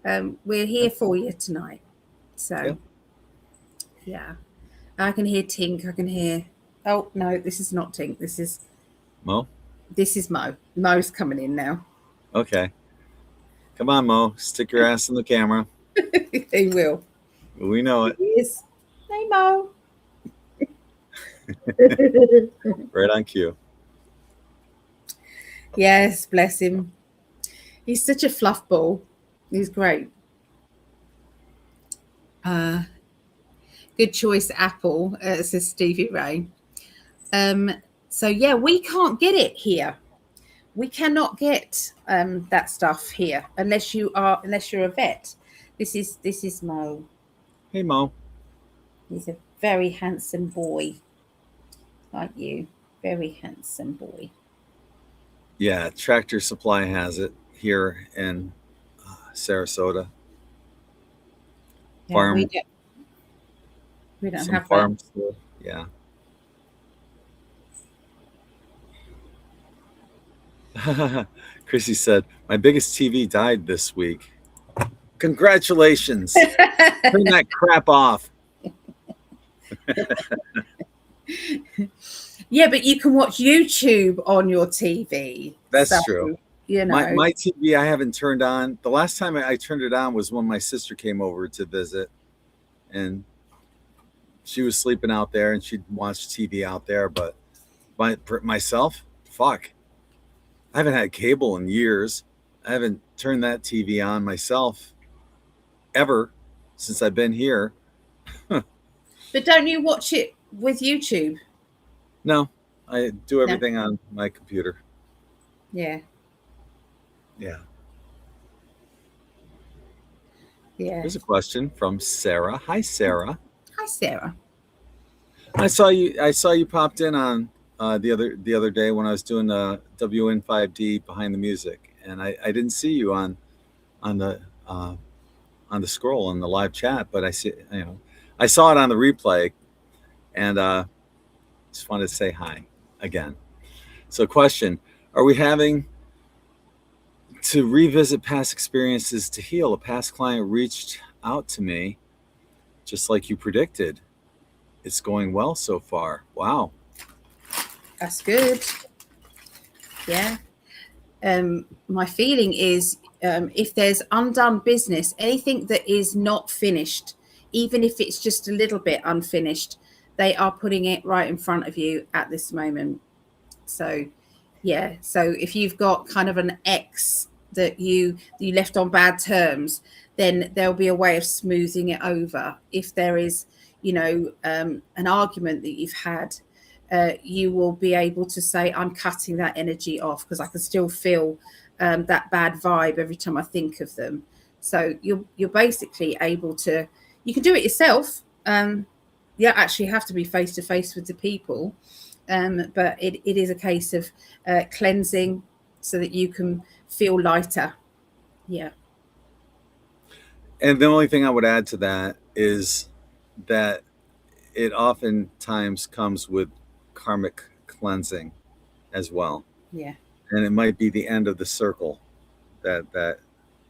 We're here for you tonight. So, yeah. I can hear Tink. I can hear... Oh, no, this is not Tink. This is... Mo? This is Mo. Mo's coming in now. Okay. Come on, Mo. Stick your ass in the camera. He will. We know it. He is. Hey, Mo. Right on cue. Yes, bless him. He's such a fluff ball. He's great. Good choice, Apple, says Stevie Ray. So yeah, we can't get it here. We cannot get that stuff here unless you're a vet. This is Mo. Hey, Mo. He's a very handsome boy, like you. Very handsome boy. Yeah, Tractor Supply has it here in Sarasota. Yeah, Farm. We don't some have farm that. store. Yeah. Chrissy said, my biggest TV died this week. Congratulations. Turn that crap off. Yeah, but you can watch YouTube on your TV. That's true. My TV I haven't turned on. The last time I turned it on was when my sister came over to visit, and she was sleeping out there and she'd watch TV out there. But myself, fuck. I haven't had cable in years. I haven't turned that TV on myself ever since I've been here. But don't you watch it with YouTube? No, I do everything on my computer. Yeah. Yeah. Yeah. Here's a question from Sarah. Hi, Sarah. Hi, Sarah. I saw you popped in on the other day when I was doing the In5D Behind the Music, and I didn't see you on the scroll in the live chat, but I saw it on the replay, and just wanted to say hi again. So, question: are we having to revisit past experiences to heal? A past client reached out to me, just like you predicted. It's going well so far. Wow. That's good. Yeah. My feeling is if there's undone business, anything that is not finished, even if it's just a little bit unfinished, they are putting it right in front of you at this moment. So, yeah. So if you've got kind of an ex that you left on bad terms, then there'll be a way of smoothing it over. If there is, an argument that you've had, you will be able to say, I'm cutting that energy off because I can still feel that bad vibe every time I think of them. So you're basically able to, you can do it yourself. You actually have to be face to face with the people. But it is a case of cleansing so that you can feel lighter. Yeah. And the only thing I would add to that is that it oftentimes comes with karmic cleansing as well. Yeah. And it might be the end of the circle that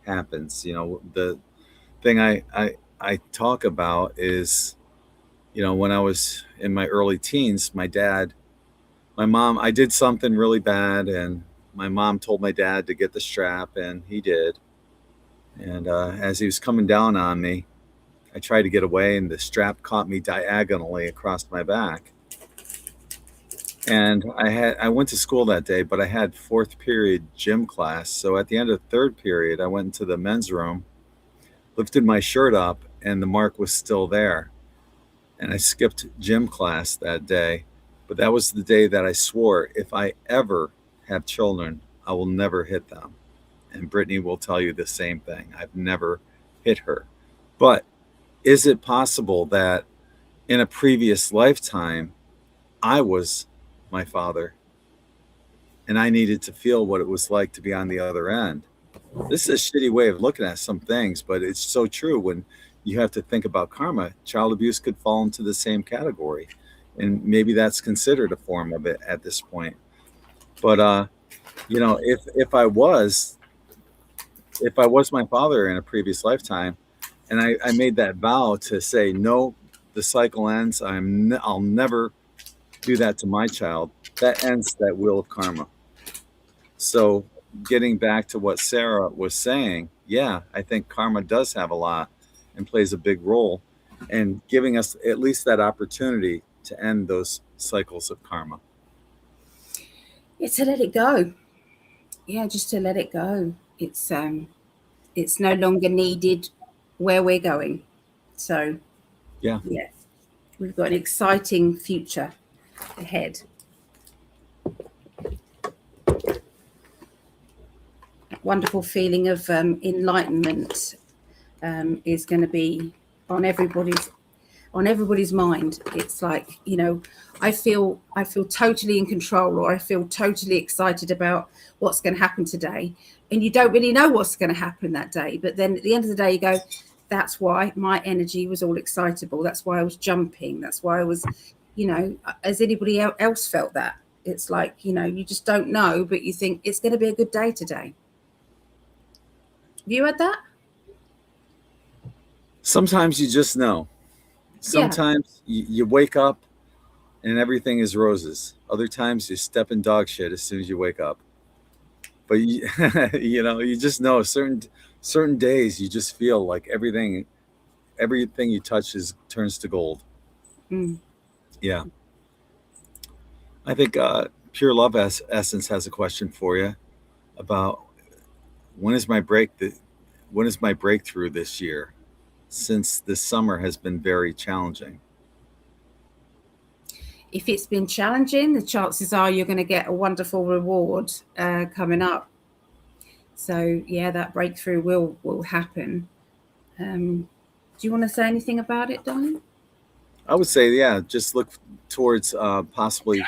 happens. The thing I talk about is, when I was in my early teens, my mom, I did something really bad, and my mom told my dad to get the strap, and he did. And as he was coming down on me, I tried to get away, and the strap caught me diagonally across my back. And I went to school that day, but I had fourth period gym class. So at the end of third period, I went into the men's room, lifted my shirt up, and the mark was still there. And I skipped gym class that day. But that was the day that I swore, if I ever have children, I will never hit them. And Brittany will tell you the same thing. I've never hit her. But is it possible that in a previous lifetime, I was my father and I needed to feel what it was like to be on the other end? This is a shitty way of looking at some things, but it's so true. When you have to think about karma. Child abuse could fall into the same category, and maybe that's considered a form of it at this point. But if I was my father in a previous lifetime, and I made that vow to say no, the cycle ends. I'll never do that to my child. That ends that wheel of karma. So, getting back to what Sarah was saying, yeah, I think karma does have a lot and plays a big role in giving us at least that opportunity to end those cycles of karma. Yeah, to let it go. Yeah, just to let it go. It's no longer needed where we're going. So Yeah. We've got an exciting future ahead. Wonderful feeling of enlightenment is going to be on everybody's mind. It's like, I feel totally in control, or I feel totally excited about what's going to happen today, and you don't really know what's going to happen that day, but then at the end of the day you go, that's why my energy was all excitable, that's why I was jumping, that's why I was, as anybody else felt that. It's like, you just don't know, but you think it's going to be a good day today. Have you had that? Sometimes you just know. Sometimes you wake up and everything is roses. Other times you step in dog shit as soon as you wake up. But you just know certain days you just feel like everything you touch turns to gold. Yeah. I think Pure Love Essence has a question for you about when is my breakthrough this year, since this summer has been very challenging. If it's been challenging, the chances are you're going to get a wonderful reward coming up. So yeah, that breakthrough will happen. Do you want to say anything about it, darling? I would say, yeah, just look towards possibly,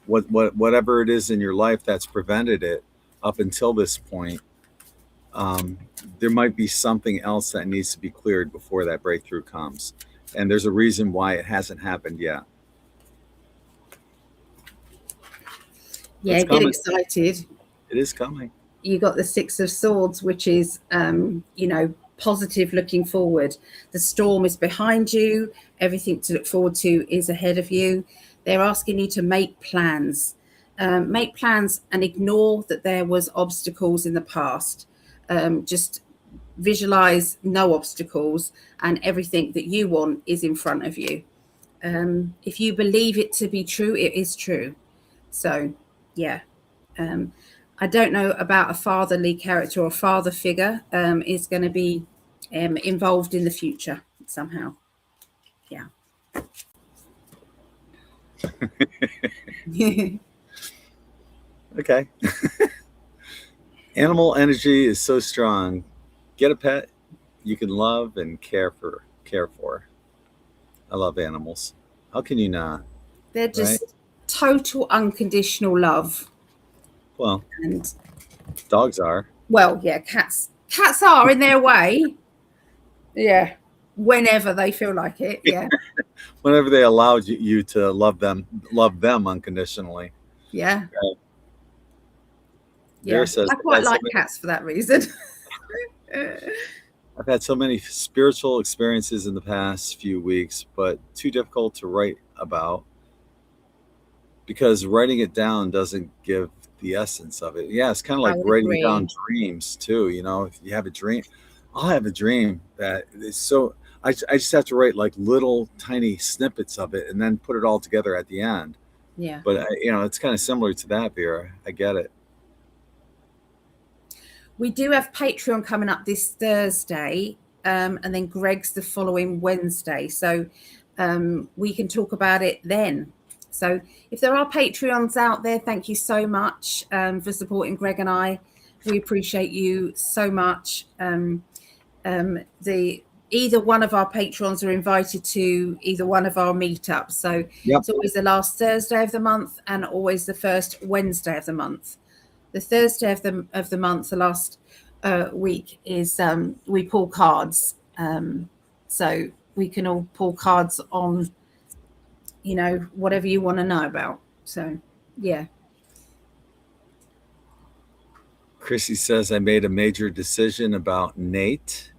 whatever it is in your life that's prevented it up until this point. There might be something else that needs to be cleared before that breakthrough comes, and there's a reason why it hasn't happened yet. Yeah, get excited. It is coming. You got the Six of Swords, which is positive, looking forward. The storm is behind you. Everything to look forward to is ahead of you. They're asking you to make plans. Make plans and ignore that there was obstacles in the past. Just visualize no obstacles, and everything that you want is in front of you. If you believe it to be true, it is true. So yeah. I don't know about a fatherly character or father figure is going to be involved in the future somehow. Yeah. Okay. Animal energy is so strong. Get a pet you can love and care for. I love animals. How can you not? They're just total unconditional love. Well, and dogs are. Well, yeah, cats are in their way. Yeah. Whenever they feel like it. Yeah. Whenever they allowed you to love them unconditionally. Yeah. Yeah. I quite like cats for that reason. I've had so many spiritual experiences in the past few weeks, but too difficult to write about because writing it down doesn't give the essence of it. Yeah, it's kind of like writing down dreams too. If you have a dream, I'll have a dream that is so. I just have to write like little tiny snippets of it and then put it all together at the end. Yeah. But it's kind of similar to that, Vera. I get it. We do have Patreon coming up this Thursday, and then Gregg's the following Wednesday. So we can talk about it then. So if there are Patreons out there, thank you so much for supporting Gregg and I. We appreciate you so much. Either one of our patrons are invited to either one of our meetups. So It's always the last Thursday of the month and always the first Wednesday of the month. The Thursday of the month, the last week, is we pull cards, So we can all pull cards on, whatever you want to know about. So, yeah. Chrissy says, I made a major decision about Nate.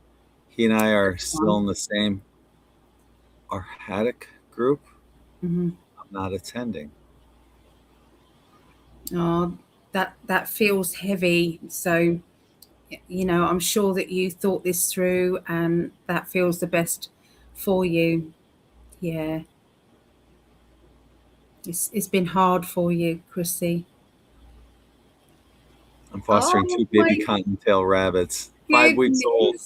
He and I are still in the same Arhadic group. Mm-hmm. I'm not attending. Oh, that feels heavy. So, I'm sure that you thought this through and that feels the best for you. Yeah. It's been hard for you, Chrissy. I'm fostering 2 baby cottontail rabbits, 5 weeks old.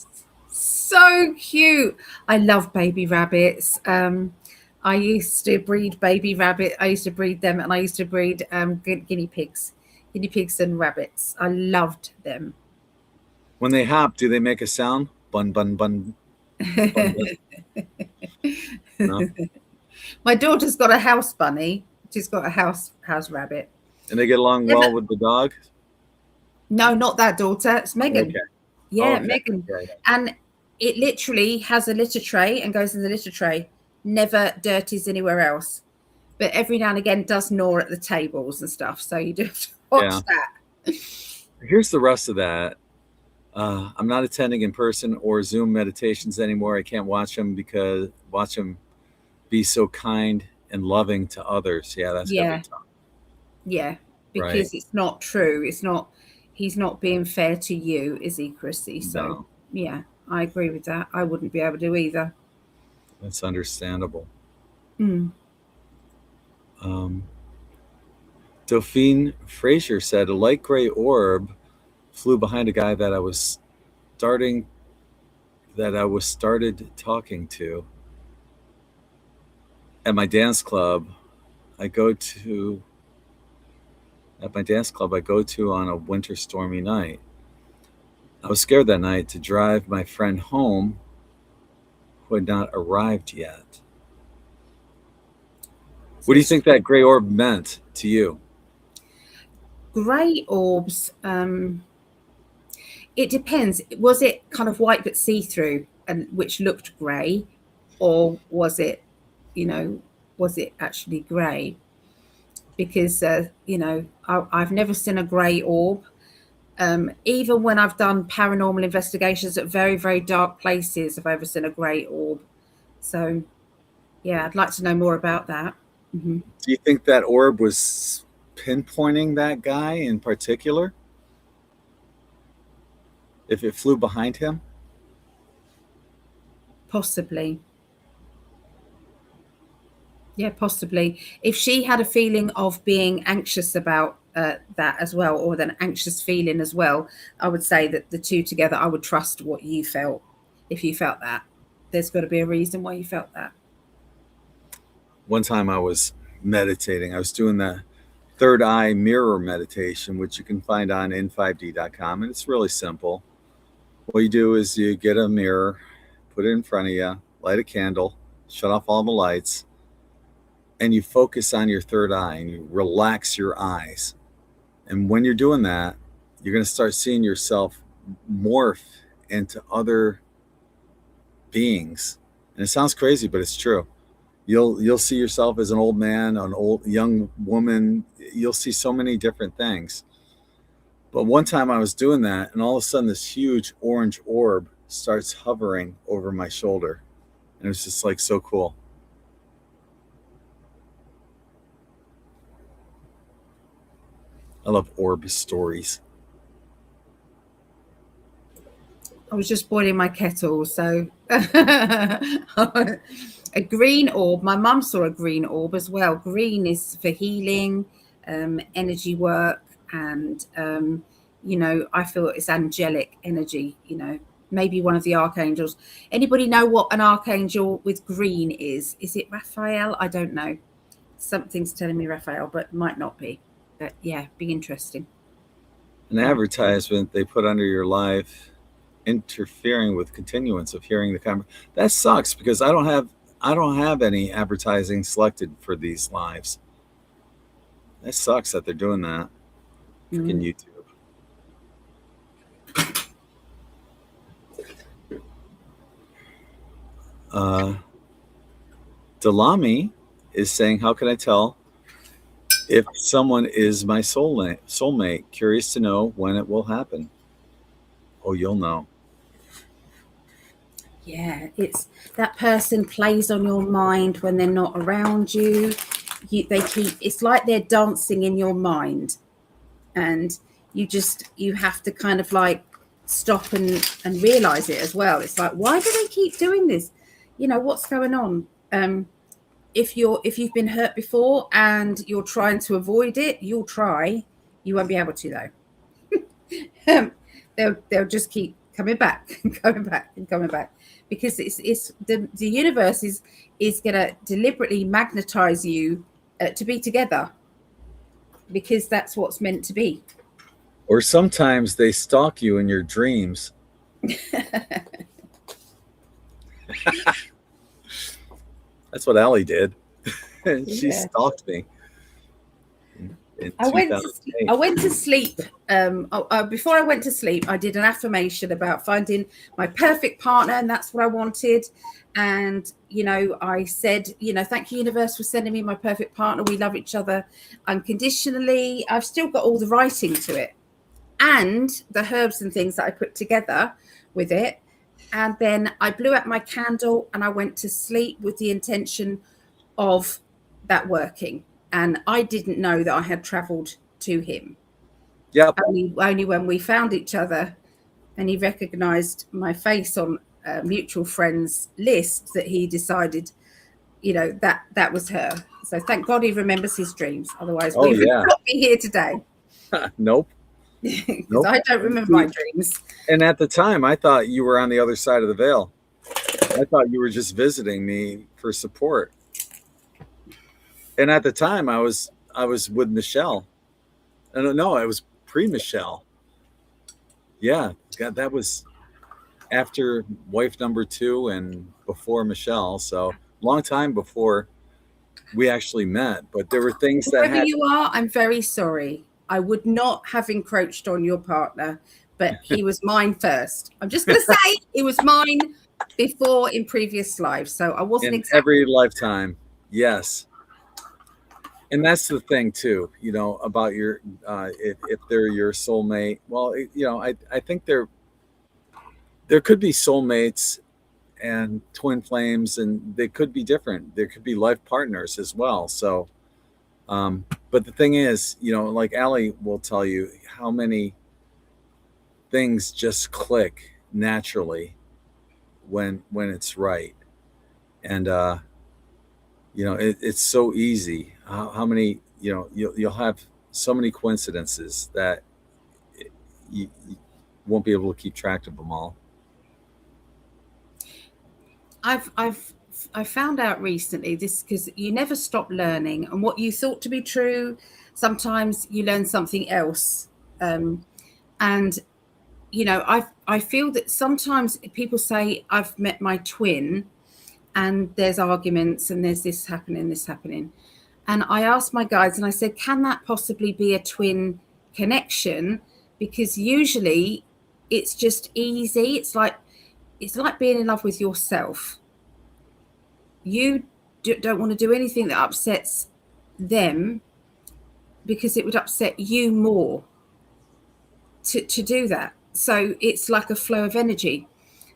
So cute. I love baby rabbits. I used to breed baby rabbit. I used to breed them, and I used to breed guinea pigs and rabbits. I loved them. When they hop, do they make a sound? Bun, bun, bun. Bun, bun. No? My daughter's got a house bunny. She's got a house rabbit. And they get along well with the dog? No, not that daughter. It's Megan. Okay. Yeah, Okay. Megan. Okay. And it literally has a litter tray and goes in the litter tray. Never dirties anywhere else. But every now and again does gnaw at the tables and stuff. So you do have to watch that. Here's the rest of that. I'm not attending in person or Zoom meditations anymore. I can't watch them be so kind and loving to others. Yeah, that's gonna be tough. Yeah, because it's not true. He's not being fair to you, is he, Chrissy? So yeah, I agree with that. I wouldn't be able to either. That's understandable. Dauphine Frazier said a light gray orb flew behind a guy that I was started talking to at my dance club. I go to on a winter stormy night. I was scared that night to drive my friend home who had not arrived yet. What do you think that gray orb meant to you? Gray orbs, it depends. Was it kind of white but see-through and which looked gray, or was it actually gray? Because I've never seen a gray orb. Even when I've done paranormal investigations at very, very dark places, I've ever seen a gray orb. So yeah, I'd like to know more about that. Mm-hmm. Do you think that orb was pinpointing that guy in particular? If it flew behind him? Possibly. Yeah, possibly. If she had a feeling of being anxious about that as well, or an anxious feeling as well, I would say that the two together, I would trust what you felt. If you felt that, there's got to be a reason why you felt that. One time I was meditating. I was doing the third eye mirror meditation, which you can find on In5D.com, and it's really simple. What you do is you get a mirror, put it in front of you, light a candle, shut off all the lights, and you focus on your third eye and you relax your eyes. And when you're doing that, you're going to start seeing yourself morph into other beings. And it sounds crazy, but it's true. You'll see yourself as an old man, an old young woman. You'll see so many different things. But one time I was doing that, and all of a sudden this huge orange orb starts hovering over my shoulder. And it was just like so cool. I love orb stories. I was just boiling my kettle, so a green orb. My mum saw a green orb as well. Green is for healing, energy work, and I feel it's angelic energy. Maybe one of the archangels. Anybody know what an archangel with green is? Is it Raphael? I don't know. Something's telling me Raphael, but might not be. But yeah, be interesting. An advertisement they put under your life interfering with continuance of hearing the conversation. That sucks because I don't have any advertising selected for these lives. That sucks that they're doing that. Freaking YouTube. Delami is saying, how can I tell if someone is my soulmate? Curious to know when it will happen. Oh, you'll know. Yeah, it's that person plays on your mind when they're not around you. It's like they're dancing in your mind, and you have to kind of like stop and realize it as well. It's like, why do they keep doing this? What's going on? If you've been hurt before and you're trying to avoid it, you won't be able to though. They'll just keep coming back and coming back and coming back, because it's the universe is going to deliberately magnetize you to be together, because that's what's meant to be. Or sometimes they stalk you in your dreams. That's what Allie did. She stalked me. I went to sleep. Before I went to sleep, I did an affirmation about finding my perfect partner, and that's what I wanted. And I said, thank you, universe, for sending me my perfect partner. We love each other unconditionally. I've still got all the writing to it and the herbs and things that I put together with it. And then I blew out my candle and I went to sleep with the intention of that working. And I didn't know that I had traveled to him. Yep. Only when we found each other and he recognized my face on a mutual friends list that he decided, that was her. So thank God he remembers his dreams. Otherwise, we would not be here today. Nope. Because I don't remember my dreams. And at the time, I thought you were on the other side of the veil. I thought you were just visiting me for support. And at the time, I was with Michelle. No, I was pre-Michelle. Yeah, God, that was after wife number 2 and before Michelle. So long time before we actually met. But there were things that whoever you are, I'm very sorry. I would not have encroached on your partner, but he was mine first. I'm just going to say it was mine before in previous lives. So I wasn't in every lifetime. Yes. And that's the thing too, about your, if they're your soulmate. Well, I think there could be soulmates and twin flames, and they could be different. There could be life partners as well. So, but the thing is, like Allie will tell you, how many things just click naturally when it's right. And, it's so easy. How many, you'll have so many coincidences that you won't be able to keep track of them all. I found out recently this, because you never stop learning, and what you thought to be true, sometimes you learn something else. And I feel that sometimes people say I've met my twin, and there's arguments and there's this happening. And I asked my guides and I said, can that possibly be a twin connection? Because usually it's just easy. It's like being in love with yourself. You don't want to do anything that upsets them, because it would upset you more to do that. So it's like a flow of energy.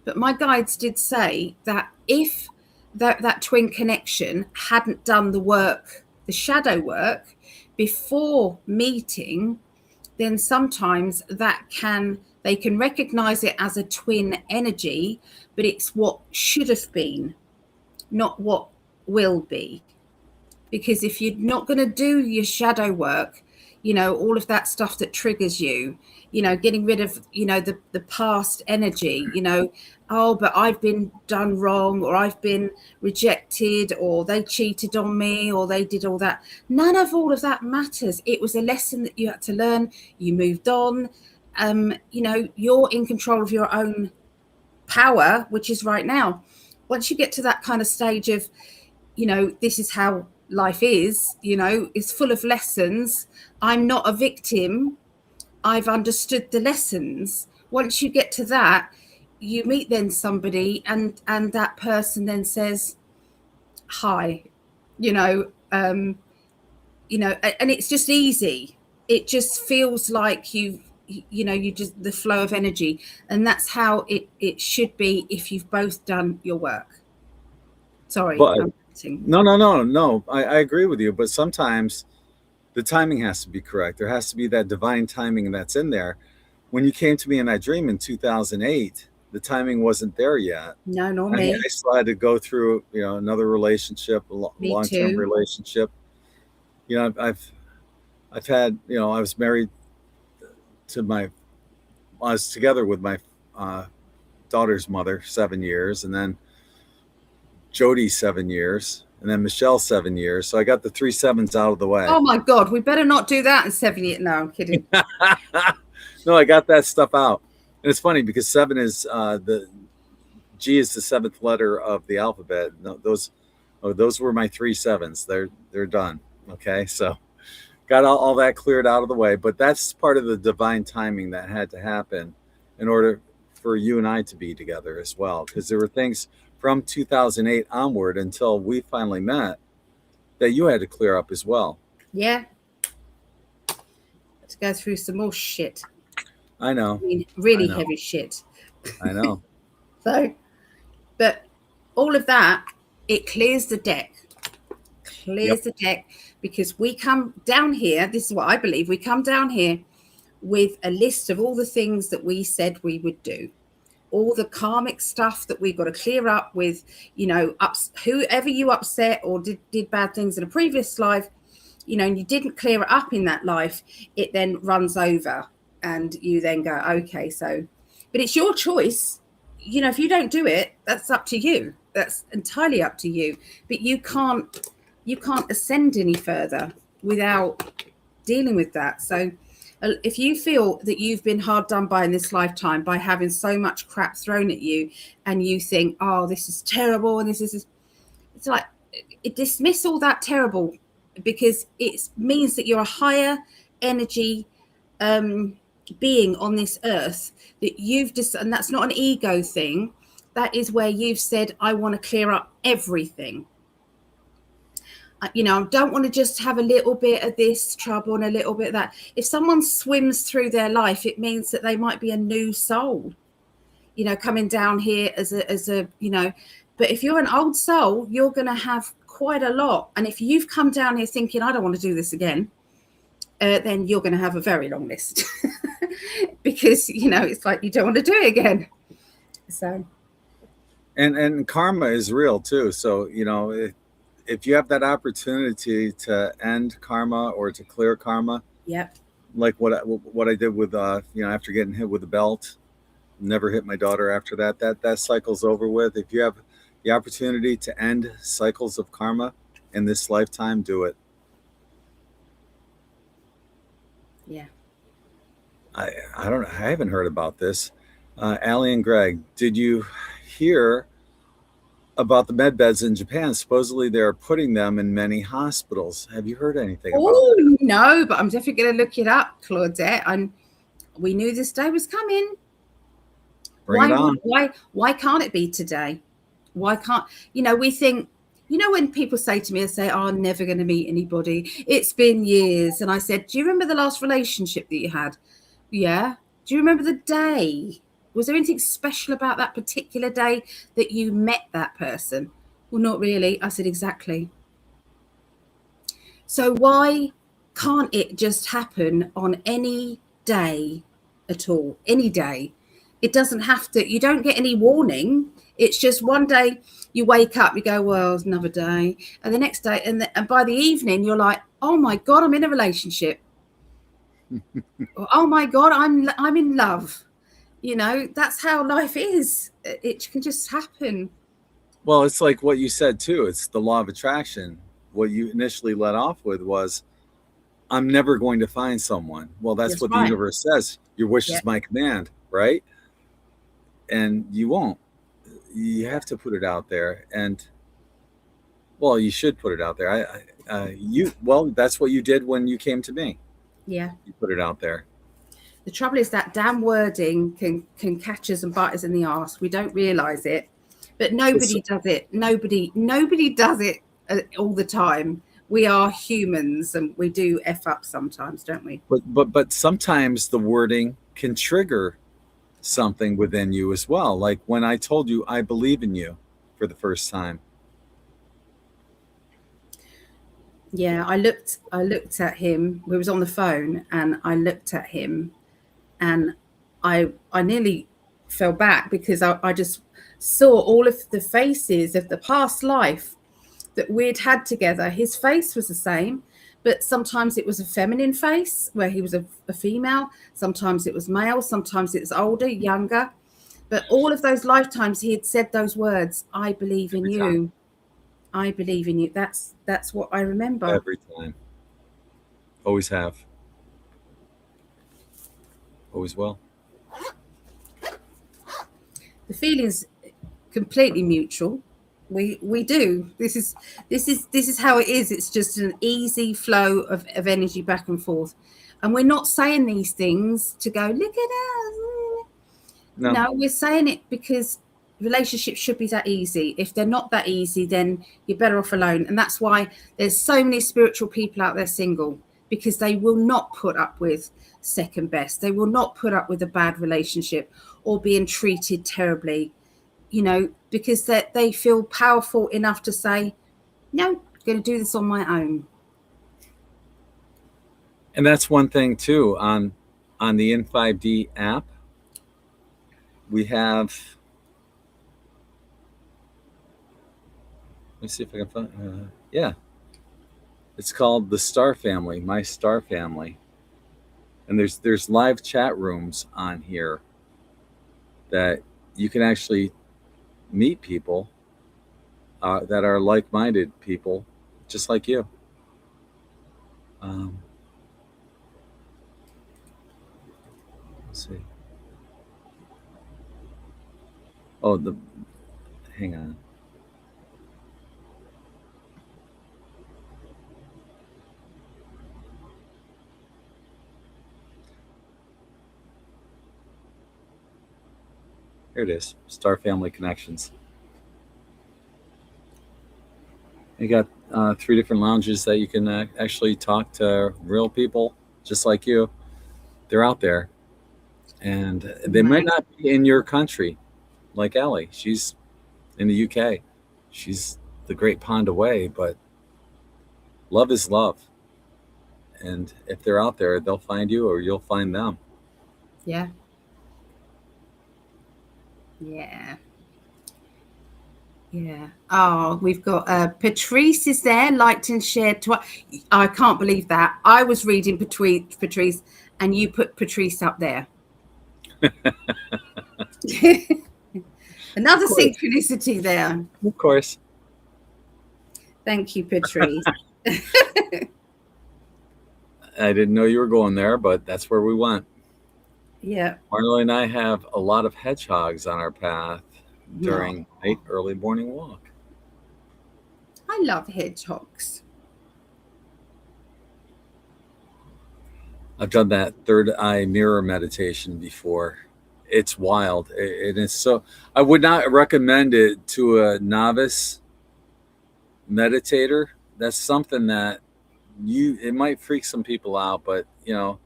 But my guides did say that if that twin connection hadn't done the work, the shadow work, before meeting, then sometimes they can recognize it as a twin energy, but it's what should have been, not what will be. Because if you're not going to do your shadow work, all of that stuff that triggers you, getting rid of, the past energy, but I've been done wrong, or I've been rejected, or they cheated on me, or they did all that. None of all of that matters. It was a lesson that you had to learn. You moved on. You're in control of your own power, which is right now. Once you get to that kind of stage of, this is how life is, it's full of lessons. I'm not a victim. I've understood the lessons. Once you get to that, you meet then somebody and that person then says hi, you know, and it's just easy. It just feels like you just the flow of energy, and that's how it should be if you've both done your work. Sorry, But I'm acting. no, I agree with you, but sometimes the timing has to be correct. There has to be that divine timing that's in there. When you came to me in that dream in 2008, the timing wasn't there yet. No, not I me. still had to go through, another relationship, a Me long-term too. relationship. I've had, I was married I was together with my daughter's mother 7 years, and then Jody 7 years, and then Michelle 7 years. So I got the 3 sevens out of the way. Oh my God, we better not do that in 7 years. No, I'm kidding. No, I got that stuff out. And it's funny because 7 is the G is the 7th letter of the alphabet. No, those were my 3 sevens. They're done. Okay, so got all that cleared out of the way. But that's part of the divine timing that had to happen in order for you and I to be together as well. Because there were things from 2008 onward until we finally met that you had to clear up as well. Yeah. To go through some more shit. I know. I mean, really heavy shit. I know. So, but all of that, it clears the deck. Clears the deck, because we come down here. This is what I believe. We come down here with a list of all the things that we said we would do, all the karmic stuff that we've got to clear up with, whoever you upset or did bad things in a previous life, and you didn't clear it up in that life, it then runs over and you then go, okay, so, but it's your choice. If you don't do it, that's up to you. That's entirely up to you. But you can't ascend any further without dealing with that. So if you feel that you've been hard done by in this lifetime by having so much crap thrown at you, and you think, oh, this is terrible, and it's like, dismiss all that terrible, because it means that you're a higher energy being on this earth, that you've just, and that's not an ego thing. That is where you've said, I want to clear up everything. I don't want to just have a little bit of this trouble and a little bit of that. If someone swims through their life, it means that they might be a new soul, coming down here as a but if you're an old soul, you're going to have quite a lot. And if you've come down here thinking, I don't want to do this again, then you're going to have a very long list because, it's like you don't want to do it again. So. And karma is real too. So, if you have that opportunity to end karma or to clear karma, yep, like what I did with after getting hit with the belt, never hit my daughter after that cycle's over with. If you have the opportunity to end cycles of karma in this lifetime, do it. Yeah. I don't know. I haven't heard about this. Allie and Gregg, did you hear about the med beds in Japan? Supposedly they're putting them in many hospitals. Have you heard anything about that? No, but I'm definitely going to look it up, Claudette. And we knew this day was coming. Bring it on. Why can't it be today? Why can't, we think, when people say to me, I say, oh, I'm never going to meet anybody. It's been years. And I said, do you remember the last relationship that you had? Yeah. Do you remember the day? Was there anything special about that particular day that you met that person? Well, not really. I said, exactly. So why can't it just happen on any day at all? Any day. It doesn't have to, you don't get any warning. It's just one day you wake up, you go, well, it's another day. And the next day, and by the evening, you're like, oh my God, I'm in a relationship. Oh my God, I'm in love. That's how life is. It can just happen. Well, it's like what you said too. It's the law of attraction. What you initially let off with was, I'm never going to find someone. Well, that's what the universe says. Your wish is my command, right? And you won't. You have to put it out there. And, well, you should put it out there. That's what you did when you came to me. Yeah. You put it out there. The trouble is that damn wording can catch us and bite us in the arse. We don't realize it, but nobody does it. Nobody does it all the time. We are humans and we do F up sometimes, don't we? But sometimes the wording can trigger something within you as well. Like when I told you I believe in you for the first time. Yeah, I looked at him. We was on the phone and I looked at him and I nearly fell back because I just saw all of the faces of the past life that we'd had together. His face was the same, but sometimes it was a feminine face where he was a female. Sometimes it was male. Sometimes it was older, younger. But all of those lifetimes he had said those words, I believe in you. I believe in you. That's what I remember. Every time. Always have. Always will. The feeling's completely mutual. We do. This is how it is. It's just an easy flow of energy back and forth. And we're not saying these things to go, look at us. No, we're saying it because relationships should be that easy. If they're not that easy, then you're better off alone. And that's why there's so many spiritual people out there single, because they will not put up with second best. They will not put up with a bad relationship or being treated terribly, you know, because they feel powerful enough to say, no, I'm going to do this on my own. And that's one thing too, on the In5D app, we have, let me see if I can find, yeah. It's called the Star Family, My Star Family. And there's live chat rooms on here that you can actually meet people that are like-minded people, just like you. Let's see. Oh, hang on. Here it is, Star Family Connections. You got 3 different lounges that you can actually talk to real people just like you. They're out there, and they might not be in your country, like Allie. She's in the UK. She's the great pond away, but love is love. And if they're out there, they'll find you or you'll find them. Yeah. Yeah. Yeah. Oh, we've got Patrice is there, liked and shared twice. I can't believe that. I was reading Patrice and you put Patrice up there. Another synchronicity there. Of course. Thank you, Patrice. I didn't know you were going there, but that's where we went. Yeah. Marley and I have a lot of hedgehogs on our path during late early morning walk. I love hedgehogs. I've done that third eye mirror meditation before. It's wild. It is so. I would not recommend it to a novice meditator. That's something that it might freak some people out, but you know,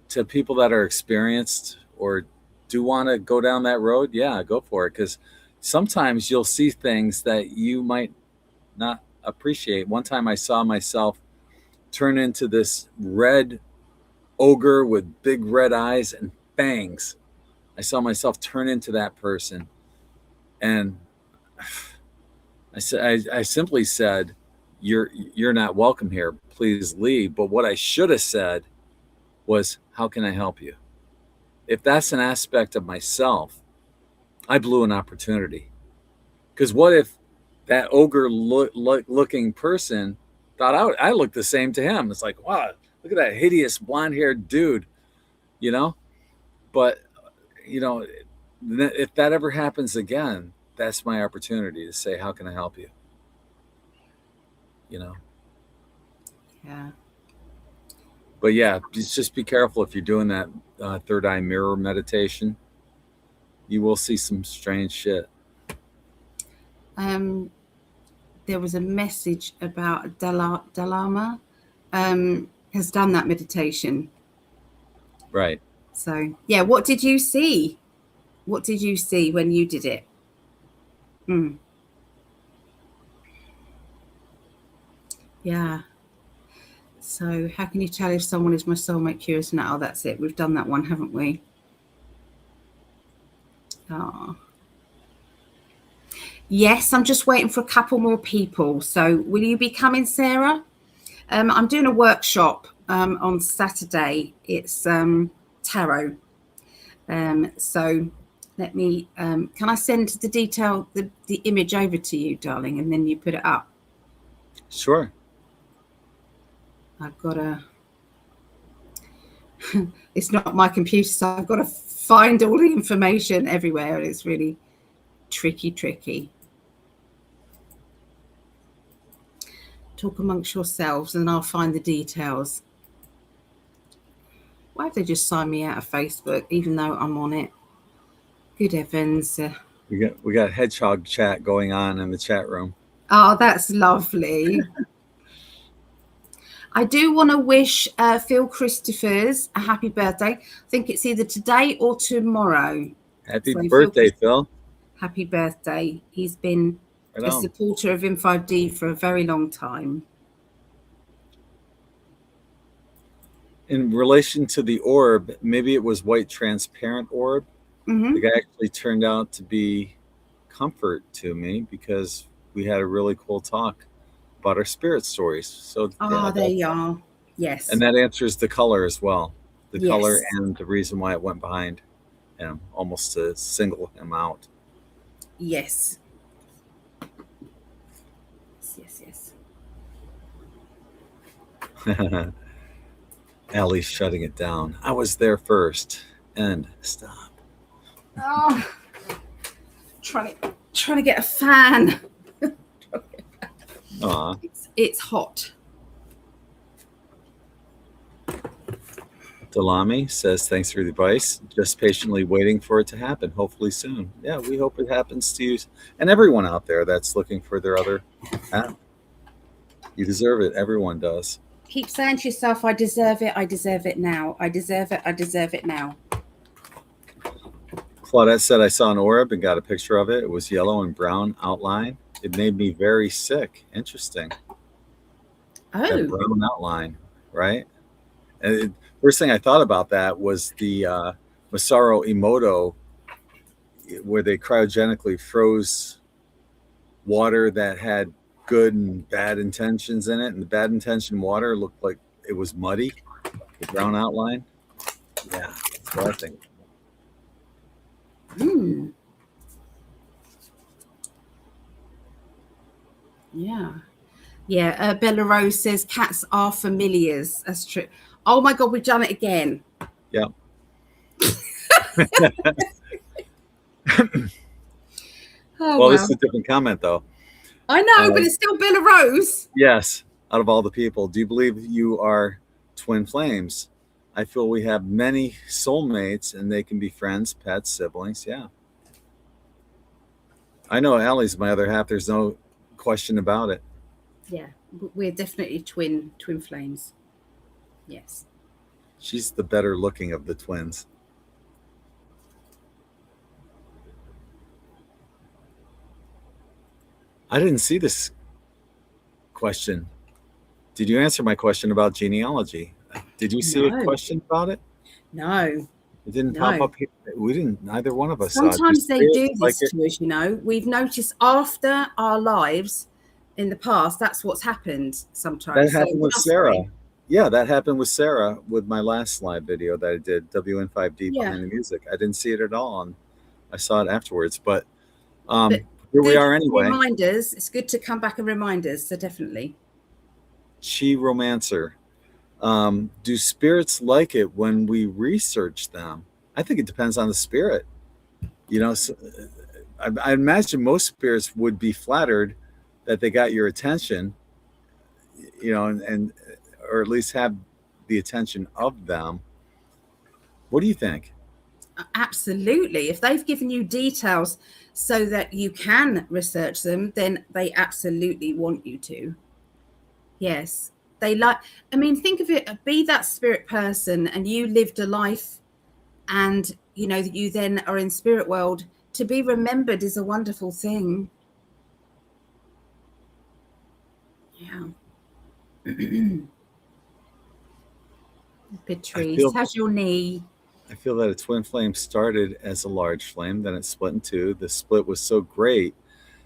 to people that are experienced or do want to go down that road, yeah, go for it. Because sometimes you'll see things that you might not appreciate. One time I saw myself turn into this red ogre with big red eyes and fangs. I saw myself turn into that person, and I simply said, "You're not welcome here. Please leave." But what I should have said was, "How can I help you?" If that's an aspect of myself, I blew an opportunity. Because what if that ogre looking person thought I looked the same to him? It's like, wow, look at that hideous blonde-haired dude, you know? But, you know, if that ever happens again, that's my opportunity to say, how can I help you? You know? Yeah. But yeah, just be careful if you're doing that third eye mirror meditation. You will see some strange shit. There was a message about Dalama has done that meditation. Right. So yeah, what did you see? What did you see when you did it? Yeah. So how can you tell if someone is my soulmate? Curious now. Oh, that's it. We've done that one, haven't we? Oh. Yes, I'm just waiting for a couple more people. So will you be coming, Sarah? I'm doing a workshop on Saturday. It's tarot. So let me, can I send the detail, the image over to you, darling, and then you put it up? Sure. I've got to, it's not my computer, so I've got to find all the information everywhere. And it's really tricky. Talk amongst yourselves and I'll find the details. Why have they just signed me out of Facebook, even though I'm on it? Good heavens. We got hedgehog chat going on in the chat room. Oh, that's lovely. I do want to wish Phil Christophers a happy birthday. I think it's either today or tomorrow. Happy birthday, Phil. Happy birthday. He's been a supporter of In5D for a very long time. In relation to the orb, maybe it was white transparent orb. Mm-hmm. The guy actually turned out to be comfort to me because we had a really cool talk about our spirit stories. So there you are. Yes. And that answers the color as well. The color and the reason why it went behind him, almost to single him out. Yes. Allie's shutting it down. I was there first. And stop. Oh, trying to get a fan. It's hot. Dalami says, thanks for the advice. Just patiently waiting for it to happen. Hopefully soon. Yeah, we hope it happens to you and everyone out there that's looking for their other app. You deserve it. Everyone does. Keep saying to yourself, I deserve it. I deserve it now. I deserve it. I deserve it now. Claudette said, I saw an orb and got a picture of it. It was yellow and brown outline. It made me very sick. Interesting. Oh. That brown outline, right? And first thing I thought about that was the Masaru Emoto, where they cryogenically froze water that had good and bad intentions in it, and the bad intention water looked like it was muddy, the brown outline. Yeah, that's what I think. Yeah. Bella Rose says cats are familiars. That's true. Oh my God, we've done it again. Yeah. Well, this is a different comment, though. I know, but it's still Bella Rose. Yes. Out of all the people, do you believe you are twin flames? I feel we have many soulmates, and they can be friends, pets, siblings. Yeah. I know Allie's my other half. There's no question about it. Yeah, we're definitely twin flames. Yes. She's the better looking of the twins. I didn't see this question. Did you answer my question about genealogy? Did you see a question about it? No. It didn't pop up here. We didn't, neither one of us. Sometimes they do this to us, you know. We've noticed after our lives in the past, that's what's happened sometimes. That happened with Sarah. Yeah, that happened with Sarah with my last live video that I did, WN5D Behind the Music. I didn't see it at all, and I saw it afterwards. But here we are anyway. Reminders. It's good to come back and remind us, so definitely. She Romancer. Do spirits like it when we research them? I think it depends on the spirit. You know, so, I imagine most spirits would be flattered that they got your attention, you know, and or at least have the attention of them. What do you think? Absolutely. If they've given you details so that you can research them, then they absolutely want you to. Yes. They like, I mean, think of it, be that spirit person and you lived a life and, you know, you then are in spirit world. To be remembered is a wonderful thing. Yeah. Patrice, how's your knee? I feel that a twin flame started as a large flame, then it split in two. The split was so great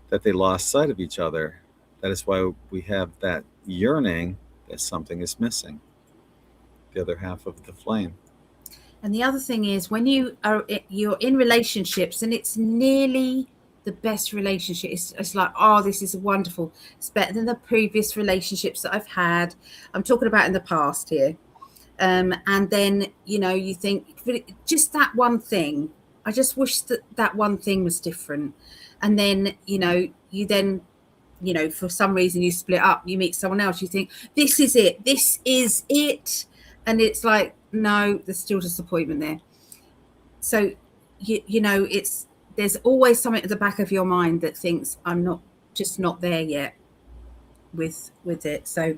that they lost sight of each other. That is why we have that yearning that something is missing, the other half of the flame. And the other thing is when you're in relationships and it's nearly the best relationship, it's like, oh, this is wonderful. It's better than the previous relationships that I've had. I'm talking about in the past here. And then, you know, you think just that one thing, I just wish that one thing was different. And then, you know, for some reason you split up, you meet someone else, you think, this is it. And it's like, no, there's still disappointment there. So, you know, there's always something at the back of your mind that thinks I'm not there yet with it. So,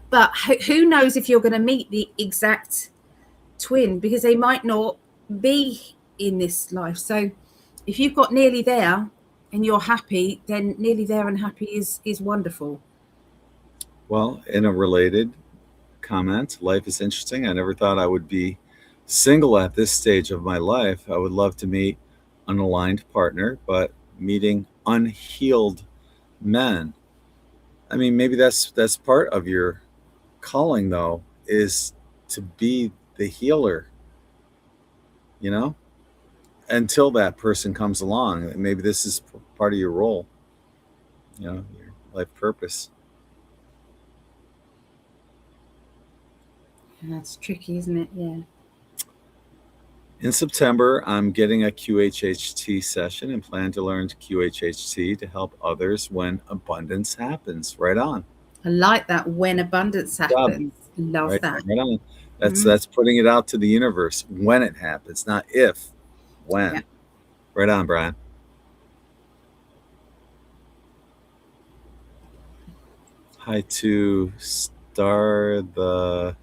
but who knows if you're going to meet the exact twin, because they might not be in this life. So if you've got nearly there and you're happy, then nearly there and happy is wonderful. Well, in a related comment, life is interesting. I never thought I would be single at this stage of my life. I would love to meet an aligned partner, but meeting unhealed men. I mean, maybe that's part of your calling, though, is to be the healer, you know, until that person comes along. Maybe this is part of your role, you know, your life purpose. That's tricky, isn't it? Yeah. In September, I'm getting a QHHT session and plan to learn QHHT to help others when abundance happens. Right on. I like that, when abundance happens. Love right, that. Right on. That's putting it out to the universe when it happens, not if, when. Yeah. Right on, Brian. Hi to Star the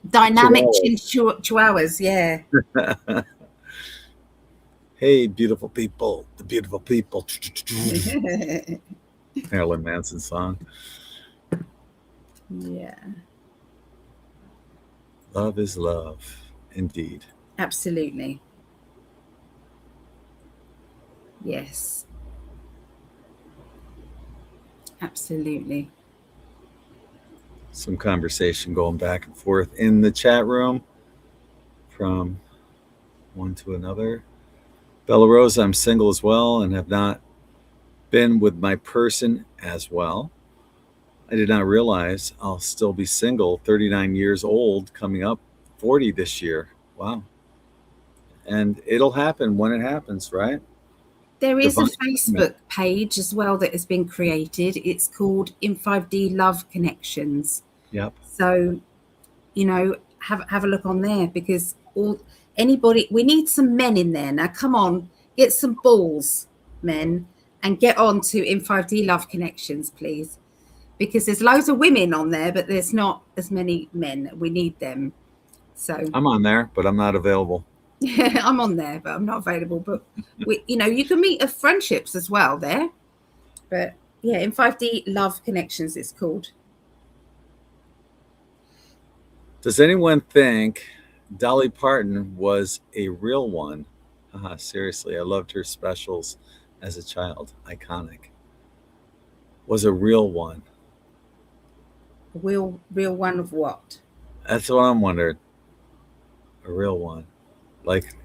dynamic chihuahuas, yeah. Hey, beautiful people, the beautiful people. Marilyn Manson song. Yeah. Love is love, indeed. Absolutely. Yes. Absolutely. Some conversation going back and forth in the chat room from one to another. Bella Rose, I'm single as well and have not been with my person as well. I did not realize I'll still be single, 39 years old, coming up 40 this year. Wow. And it'll happen when it happens, right? There is a Facebook page as well that has been created. It's called In5D Love Connections. Yep. So, you know, have a look on there, because anybody, we need some men in there. Now, come on, get some balls, men, and get on to In5D Love Connections, please. Because there's loads of women on there, but there's not as many men. We need them. So I'm on there, but I'm not available. Yeah, I'm on there, but I'm not available. But you can meet friendships as well there. But yeah, In5D Love Connections, it's called. Does anyone think Dolly Parton was a real one? Seriously, I loved her specials as a child. Iconic. Was a real one. Real one of what? That's what I'm wondering. A real one. Like,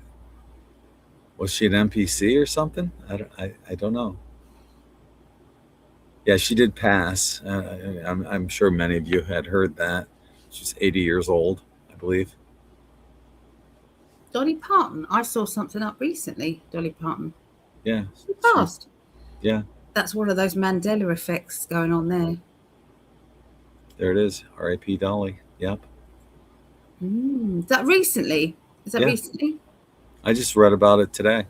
was she an NPC or something? I don't know. Yeah, she did pass. I'm sure many of you had heard that. She's 80 years old, I believe. Dolly Parton. I saw something up recently. Dolly Parton. Yeah. She passed. Yeah. That's one of those Mandela effects going on there. There it is. R.I.P. Dolly. Yep. Is that recently? Is that Yeah. recently? I just read about it today.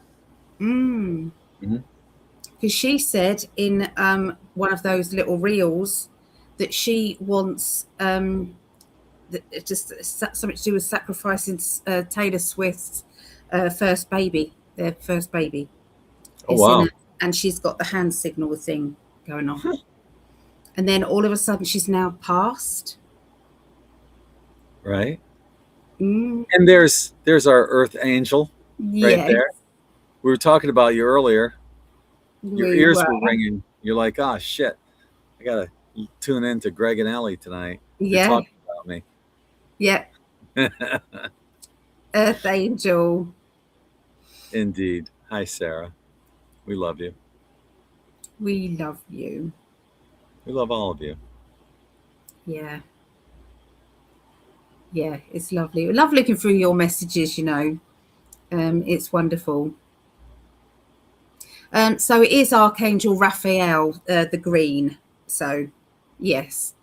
Because she said in one of those little reels that she wants just something to do with sacrificing Taylor Swift's first baby, their first baby. Oh, wow. And she's got the hand signal thing going on. And then all of a sudden she's now passed. Right. And there's our Earth Angel right there. We were talking about you earlier. Your ears were ringing. You're like, oh, shit. I got to tune in to Gregg and Ellie tonight. They're talking about me. Yeah. Earth Angel. Indeed. Hi, Sarah. We love you. We love you. We love all of you. Yeah. Yeah, it's lovely. We love looking through your messages, you know. It's wonderful. So it is Archangel Raphael, the green. So, yes.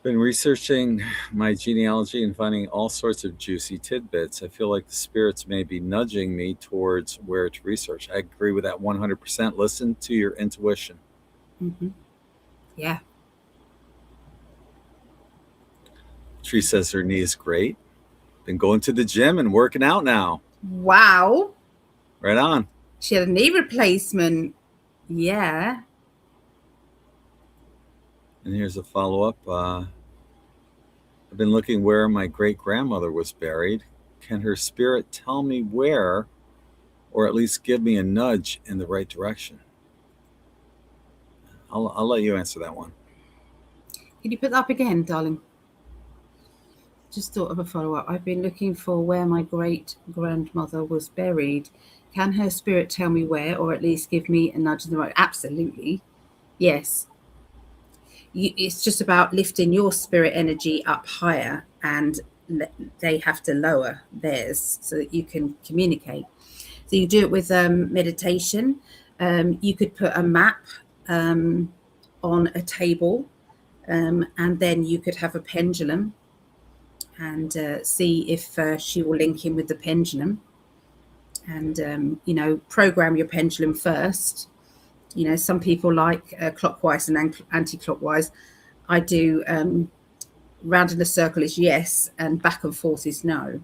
Been researching my genealogy and finding all sorts of juicy tidbits. I feel like the spirits may be nudging me towards where to research. I agree with that 100%. Listen to your intuition. Yeah. Tree says her knee is great. Been going to the gym and working out now. Wow. Right on. She had a knee replacement. Yeah. And here's a follow-up. I've been looking where my great-grandmother was buried. Can her spirit tell me where, or at least give me a nudge in the right direction? I'll let you answer that one. Can you put that up again, darling? Just thought of a follow-up. I've been looking for where my great-grandmother was buried. Can her spirit tell me where, or at least give me a nudge in the right? Absolutely. Yes. It's just about lifting your spirit energy up higher, and they have to lower theirs so that you can communicate. So you do it with meditation. You could put a map on a table, and then you could have a pendulum and see if she will link in with the pendulum, and you know, program your pendulum first. You know, some people like clockwise and anti-clockwise. I do round in a circle is yes, and back and forth is no.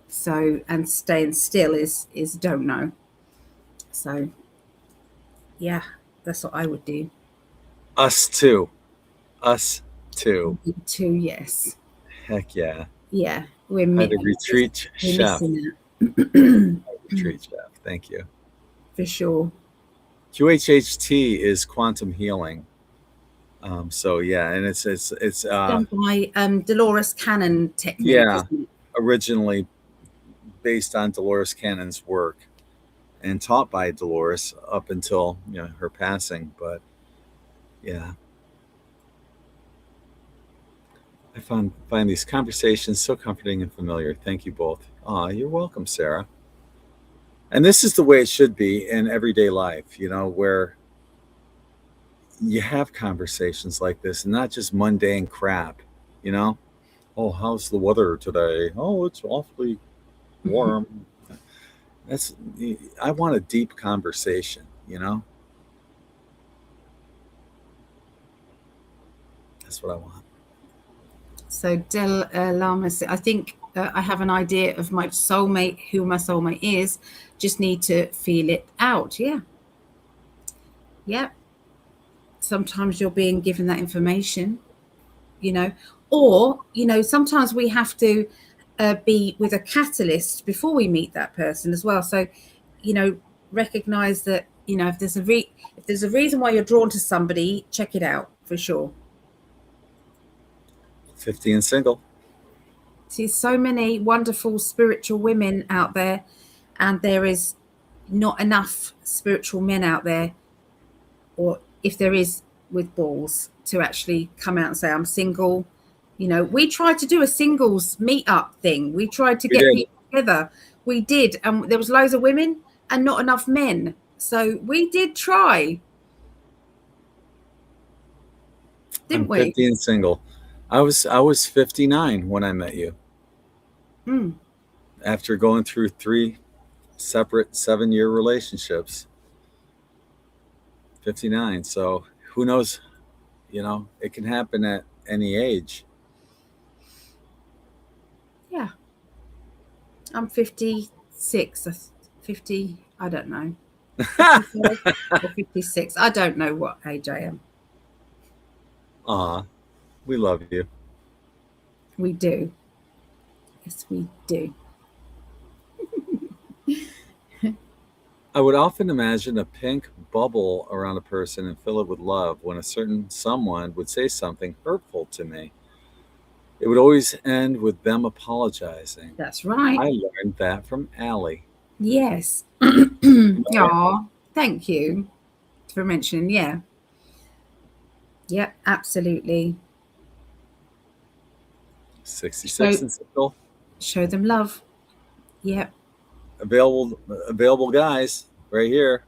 So, and staying still is don't know. So, yeah, that's what I would do. Us too. Us too. Too, yes. Heck yeah. Yeah, we're the retreat chef. Retreat chef. Thank you. For sure. QHHT is quantum healing. So yeah, and it's done by Dolores Cannon technique. Yeah, originally based on Dolores Cannon's work and taught by Dolores up until, you know, her passing. But yeah, I find these conversations so comforting and familiar. Thank you both. You're welcome, Sarah. And this is the way it should be in everyday life, you know, where you have conversations like this and not just mundane crap, you know? Oh, how's the weather today? Oh, it's awfully warm. I want a deep conversation, you know? That's what I want. So Del Lama said, I think I have an idea of my soulmate, who my soulmate is. Just need to feel it out. Yeah. Yeah. Sometimes you're being given that information, you know, or, you know, sometimes we have to be with a catalyst before we meet that person as well. So, you know, recognize that, you know, if there's a reason why you're drawn to somebody, check it out for sure. 50 and single. See so many wonderful spiritual women out there, and there is not enough spiritual men out there, or if there is, with balls, to actually come out and say, I'm single. You know, we tried to do a singles meetup thing. We tried to get people together. We did. And there was loads of women and not enough men. So we did try, didn't I'm we? 50 and single. I was 59 when I met you. Mm. After going through 3 separate 7-year relationships. 59. So who knows? It can happen at any age. Yeah. I'm 56. 50, I don't know. 55 or 56. I don't know what age I am. Aw, we love you. We do. Yes, we do. I would often imagine a pink bubble around a person and fill it with love when a certain someone would say something hurtful to me. It would always end with them apologizing. That's right. I learned that from Allie. Yes. You know, Aw, thank you for mentioning. Yeah. Yeah, absolutely. 66 and single. Show them love. Yep. Available guys right here.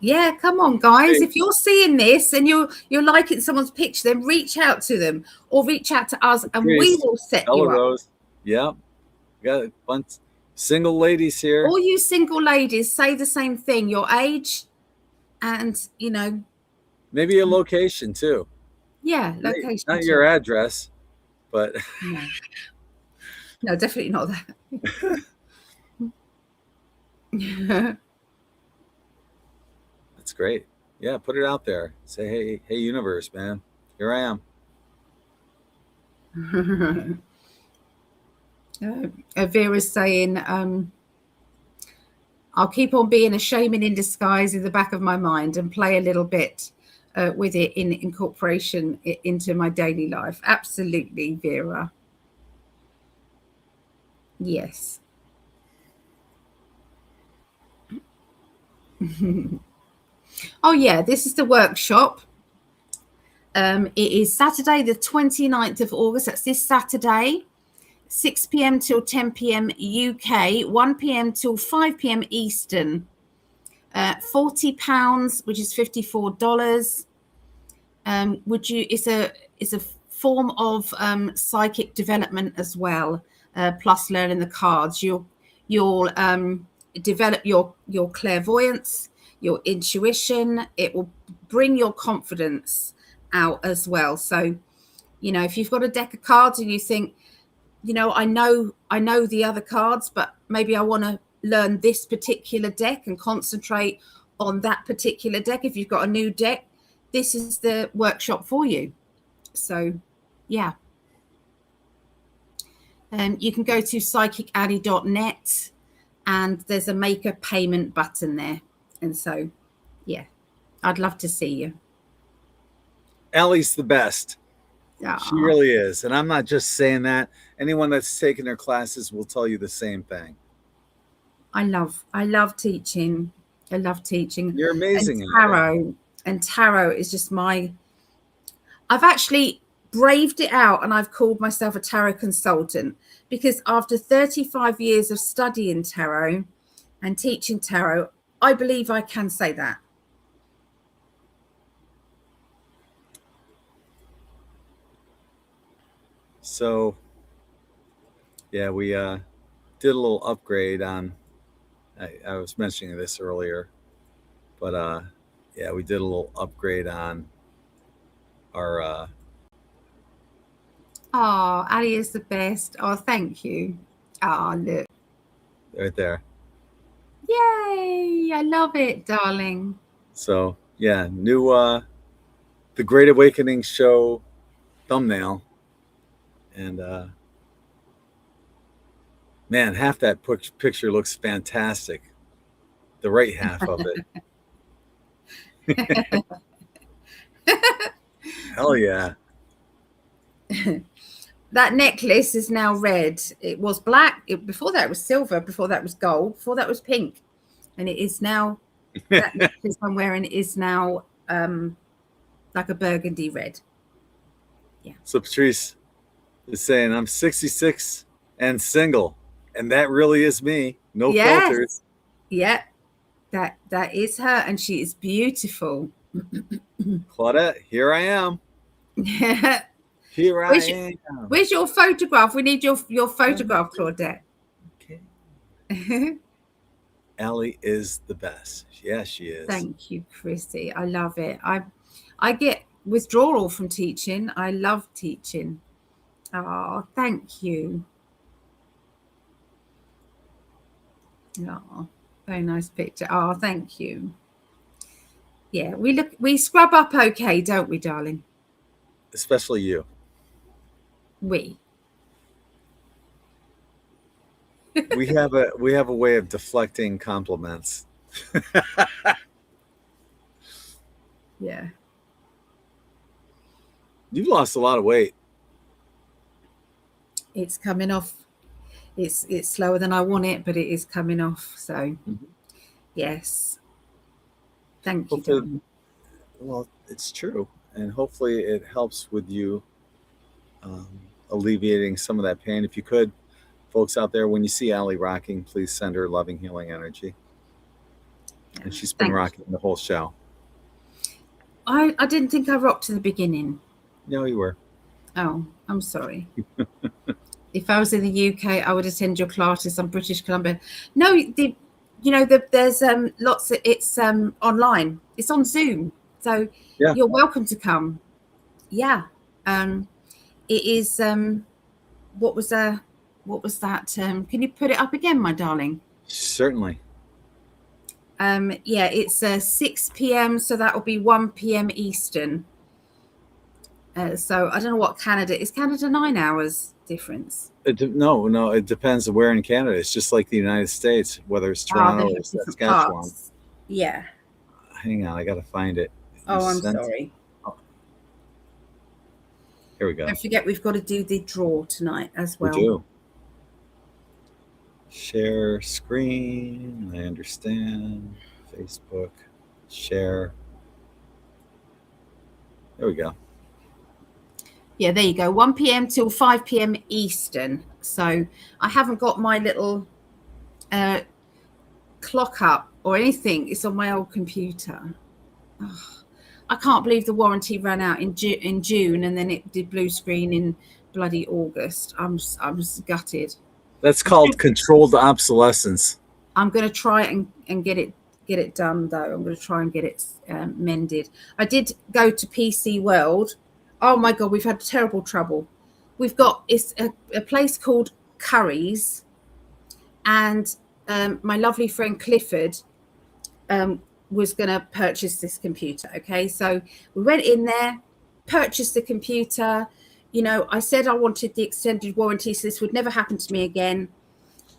Yeah, come on, guys. Hey. If you're seeing this and you're liking someone's picture, then reach out to them or reach out to us, and we will set Ella you up. Rose. Yep. We got a bunch single ladies here. All you single ladies, say the same thing. Your age, and maybe a location too. Yeah, location. Not your address, but no, definitely not that. That's great. Yeah, put it out there. Say, hey, universe, man, here I am. Vera's saying, I'll keep on being a shaman in disguise in the back of my mind and play a little bit with it in incorporation into my daily life. Absolutely, Vera. Yes. Oh, yeah, this is the workshop. It is Saturday, the 29th of August. That's this Saturday, 6 p.m. till 10 p.m. UK, 1 p.m. till 5 p.m. Eastern. £40, which is $54. It's a form of psychic development as well, plus learning the cards. You'll develop your clairvoyance, your intuition. It will bring your confidence out as well. So, if you've got a deck of cards and you think, I know the other cards, but maybe I want to learn this particular deck and concentrate on that particular deck. If you've got a new deck, this is the workshop for you. So, yeah. You can go to psychically.net and there's a make a payment button there. And so, yeah, I'd love to see you. Allie's the best. Aww. She really is. And I'm not just saying that. Anyone that's taken her classes will tell you the same thing. I love teaching. I love teaching. You're amazing. And tarot is just I've actually braved it out, and I've called myself a tarot consultant because after 35 years of studying tarot and teaching tarot, I believe I can say that. So, yeah, we did a little upgrade on, I was mentioning this earlier, but yeah, we did a little upgrade on our Oh, Ali is the best. Oh, thank you. Oh, look. Right there. Yay. I love it, darling. So, yeah, new The Great Awakening show thumbnail. And man, half that picture looks fantastic. The right half of it. Hell yeah. That necklace is now red. It was black. Before that, it was silver. Before that, was gold. Before that, was pink. And it is now, that necklace I'm wearing is now like a burgundy red. Yeah. So Patrice is saying, I'm 66 and single. And that really is me. No filters. Yeah. That is her, and she is beautiful. Claudette, here I am. Here I am. Where's your photograph? We need your photograph, Claudette. Okay. Allie is the best. Yes, she is. Thank you, Chrissy. I love it. I get withdrawal from teaching. I love teaching. Oh, thank you. Oh, very nice picture. Oh, thank you. Yeah, we scrub up okay, don't we, darling? Especially you. We have a way of deflecting compliments. Yeah. You've lost a lot of weight. It's coming off. It's slower than I want it, but it is coming off. So yes. Thank you, darling. Well, it's true. And hopefully it helps with you alleviating some of that pain. If you could, folks out there, when you see Allie rocking, please send her loving, healing energy. Yeah, and she's been rocking the whole show. I didn't think I rocked to the beginning. No, you were. Oh, I'm sorry. If I was in the UK, I would attend your classes on British Columbia. No, there's lots of, it's online. It's on Zoom. So yeah, you're welcome to come. Yeah. It is what was that? Can you put it up again, my darling? Certainly. Yeah, it's 6 p.m. so that will be 1 p.m. Eastern. So I don't know what Canada is. Canada 9 hours difference? No, it depends on where in Canada. It's just like the United States, whether it's Toronto or Saskatchewan. Yeah. Hang on, I got to find it. Oh, I'm sorry. Oh. Here we go. Don't forget, we've got to do the draw tonight as well. We do. Share screen. I understand. Facebook. Share. There we go. Yeah, there you go. 1 p.m. till 5 p.m. Eastern. So I haven't got my little clock up or anything. It's on my old computer. Oh, I can't believe the warranty ran out in June and then it did blue screen in bloody August. I'm gutted. That's called controlled obsolescence. I'm going to try and get it done, though. I'm going to try and get it mended. I did go to PC World. Oh, my God, we've had terrible trouble. We've got it's a place called Curry's, and my lovely friend Clifford was going to purchase this computer. Okay, so we went in there, purchased the computer. I said I wanted the extended warranty, so this would never happen to me again.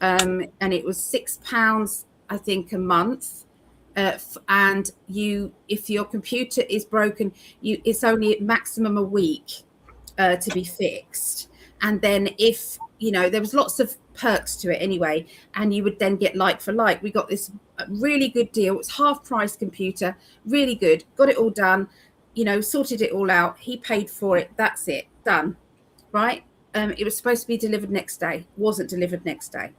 And it was £6, I think, a month. And if your computer is broken, it's only maximum a week to be fixed. And then if there was lots of perks to it anyway, and you would then get like for like. We got this really good deal. It's half price computer, really good. Got it all done. Sorted it all out. He paid for it. That's it. Done. Right. It was supposed to be delivered next day. Wasn't delivered next day.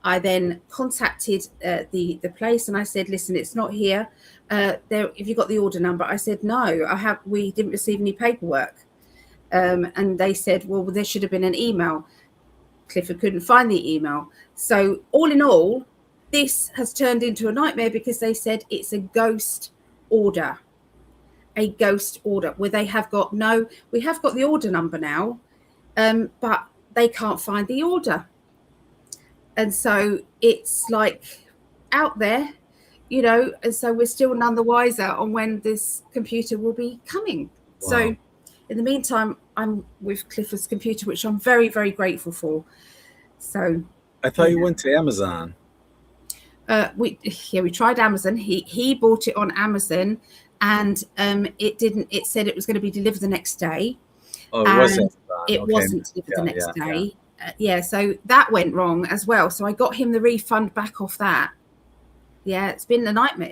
I then contacted the place and I said, listen, it's not here. If you got the order number? I said, no, we didn't receive any paperwork. And they said, well, there should have been an email. Clifford couldn't find the email. So all in all, this has turned into a nightmare because they said it's a ghost order. A ghost order where they have got we have got the order number now, but they can't find the order. And so it's like out there, and so we're still none the wiser on when this computer will be coming. Wow. So in the meantime, I'm with Clifford's computer, which I'm very, very grateful for. So I thought you went to Amazon. We tried Amazon. He bought it on Amazon, and it didn't. It said it was going to be delivered the next day. Oh, it wasn't. It wasn't delivered the next day. Yeah. So that went wrong as well. So I got him the refund back off that. Yeah, it's been a nightmare.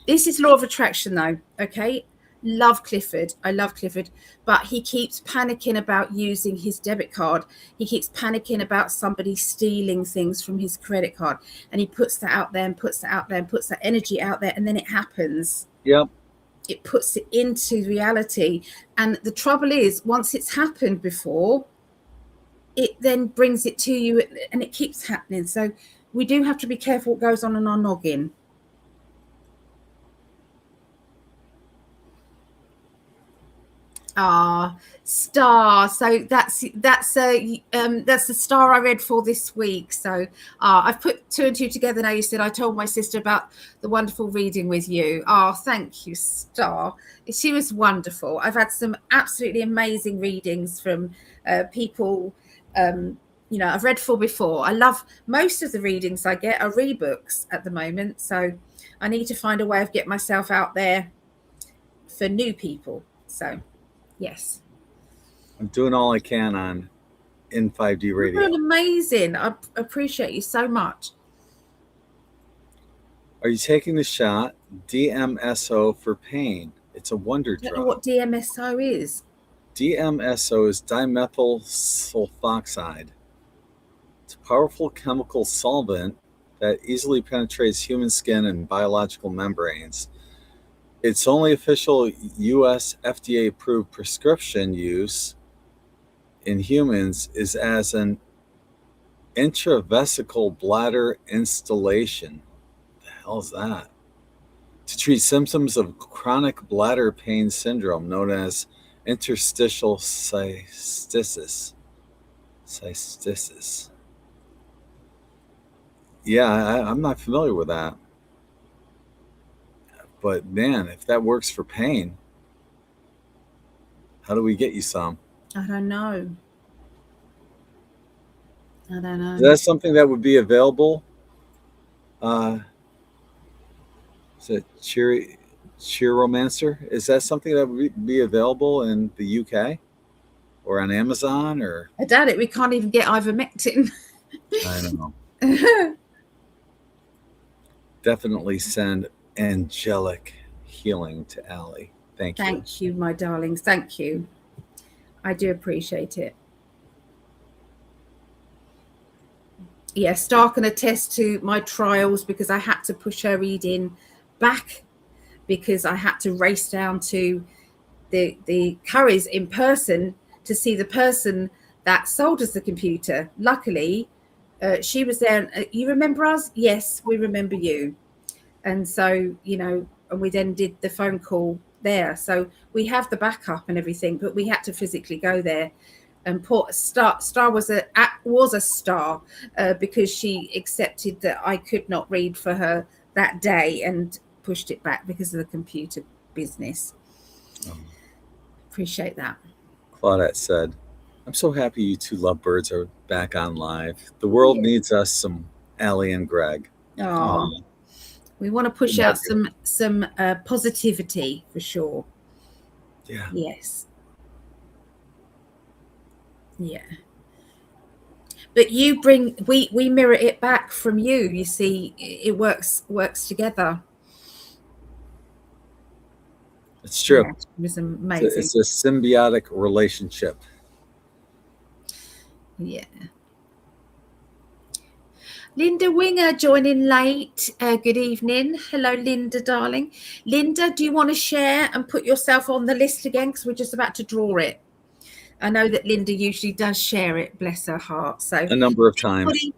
This is law of attraction, though. Okay, love Clifford. I love Clifford, but he keeps panicking about using his debit card. He keeps panicking about somebody stealing things from his credit card, and he puts that out there and puts that out there and puts that energy out there, and then it happens. Yep. It puts it into reality. And the trouble is, once it's happened before, it then brings it to you, and it keeps happening. So we do have to be careful what goes on in our noggin. Star. So that's the star I read for this week. So I've put 2 and 2 together now. You said I told my sister about the wonderful reading with you. Thank you, Star. She was wonderful. I've had some absolutely amazing readings from people I've read for before. I love most of the readings I get are rebooks at the moment. So I need to find a way of getting myself out there for new people. So yes, I'm doing all I can on In5D Radio. You're amazing. I appreciate you so much. Are you taking the shot? DMSO for pain. It's a wonder I don't drug. know what DMSO is. DMSO is dimethyl sulfoxide. It's a powerful chemical solvent that easily penetrates human skin and biological membranes. Its only official U.S. FDA-approved prescription use in humans is as an intravesical bladder instillation. What the hell is that? To treat symptoms of chronic bladder pain syndrome known as interstitial cystitis. Yeah, I'm not familiar with that. But man, if that works for pain, how do we get you some? I don't know. Is that something that would be available? Is it Cheeromancer? Is that something that would be available in the UK or on Amazon? Or I doubt it. We can't even get ivermectin. I don't know. Definitely send angelic healing to Allie. Thank you. Thank you, my darlings. Thank you. I do appreciate it. Yes, Star can attest to my trials because I had to push her reading back because I had to race down to the Currys in person to see the person that sold us the computer. Luckily, she was there. You remember us? Yes, we remember you. And so, and we then did the phone call there. So we have the backup and everything, but we had to physically go there. And Star was a star because she accepted that I could not read for her that day and pushed it back because of the computer business. Appreciate that. Claudette said, I'm so happy you two lovebirds are back on live. The world needs us some Allie and Gregg. We want to push out some positivity for sure. Yeah. Yes. Yeah. But you we mirror it back from you. You see, it works together. It's true. Yeah, it was amazing. It's a symbiotic relationship. Yeah. Linda Winger joining late. Good evening. Hello, Linda, darling. Linda, do you want to share and put yourself on the list again? Because we're just about to draw it. I know that Linda usually does share it, bless her heart. So a number of times.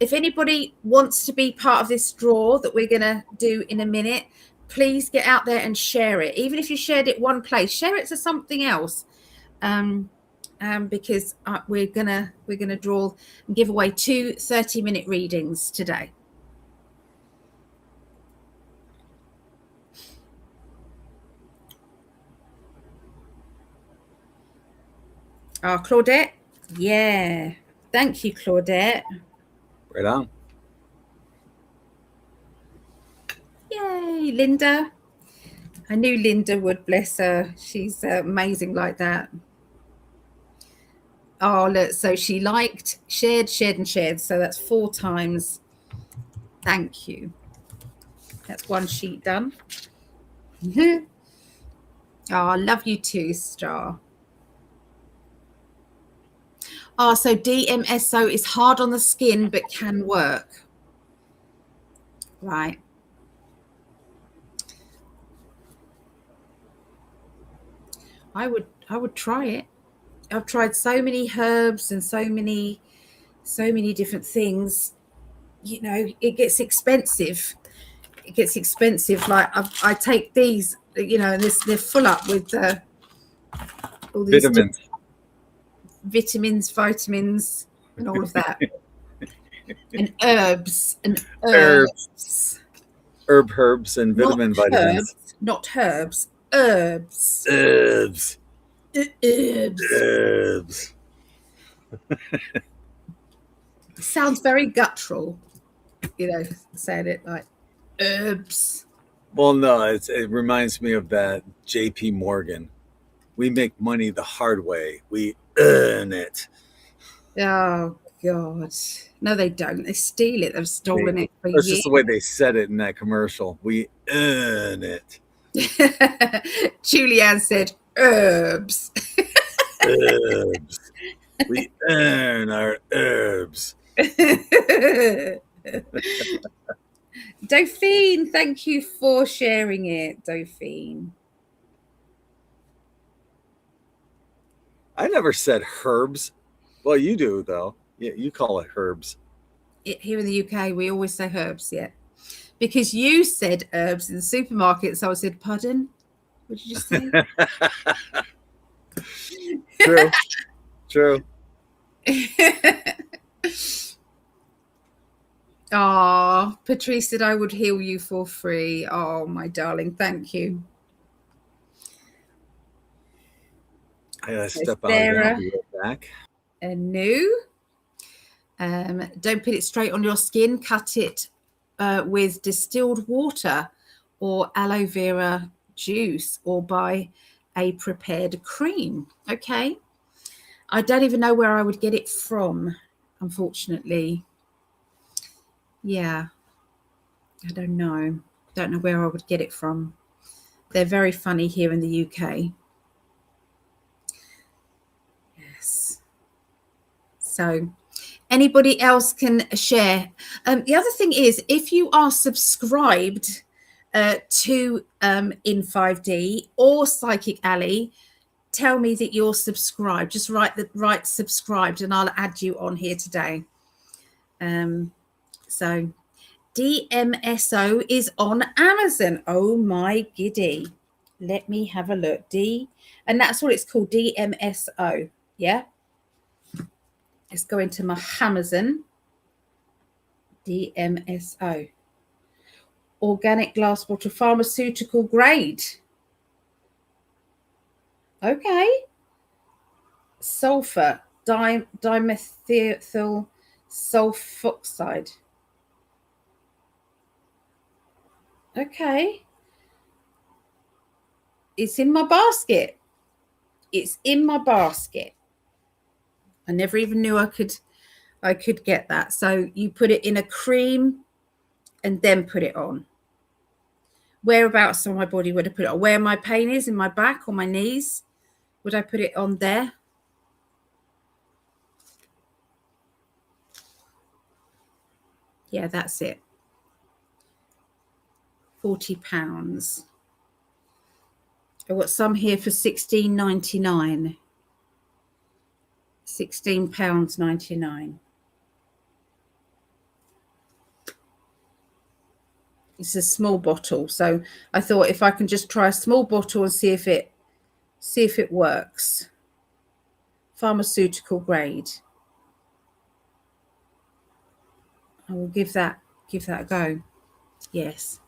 If anybody wants to be part of this draw that we're going to do in a minute, please get out there and share it. Even if you shared it one place, share it to something else. Because we're gonna draw and give away 2 30-minute readings today. Claudette. Yeah. Thank you, Claudette. Right on. Yay, Linda. I knew Linda would, bless her. She's amazing like that. Look, so she liked, shared, and shared. So that's 4 times. Thank you. That's 1 sheet done. Oh, I love you too, Star. Oh, so DMSO is hard on the skin but can work. Right. I would try it. I've tried so many herbs and so many different things. You know, it gets expensive. It gets expensive. Like I take these, you know, and they're full up with all these vitamins, and all of that. And herbs and herbs. Herbs and vitamin vitamins. Not herbs. Herbs. Herbs. Herbs. Herbs. Sounds very guttural, you know, saying it like herbs. Well, no, it reminds me of that J.P. Morgan. We make money the hard way. We earn it. Oh, God. No, they don't. They steal it. They've stolen it for That's years. just the way they said it in that commercial. We earn it. Julianne said, herbs. Herbs. We earn our herbs. Dauphine, thank you for sharing it, Dauphine. I never said herbs. Well, you do, though. Yeah, you call it herbs. Here in the UK, we always say herbs, yeah. Because you said herbs in the supermarket, so I said, pardon? What did you say? True. True. Oh, Patrice said I would heal you for free. Oh, my darling, thank you. I gotta step out and I'll be right back. And new. Don't put it straight on your skin. Cut it with distilled water or aloe vera juice, or buy a prepared cream. Okay. I don't even know where I would get it from, unfortunately. Yeah. I don't know. Don't know where I would get it from. They're very funny here in the UK. Yes. So anybody else can share. The other thing is, if you are subscribed to In5D or Psychically, tell me that you're subscribed. Just write subscribed and I'll add you on here today. So DMSO is on Amazon. Oh my giddy. Let me have a look. And that's what it's called, DMSO. Yeah. Let's go into my Amazon. DMSO. Organic glass bottle, pharmaceutical grade. Okay. Sulfur, dimethyl sulfoxide. Okay. It's in my basket. It's in my basket. I never even knew I could get that. So you put it in a cream and then put it on. Whereabouts on my body would I put it on? Where my pain is, in my back or my knees? Would I put it on there? Yeah, that's it. £40. I've got some here for £16.99. £16.99. It's a small bottle, so I thought if I can just try a small bottle and see if it works. Pharmaceutical grade. I will give that a go. Yes.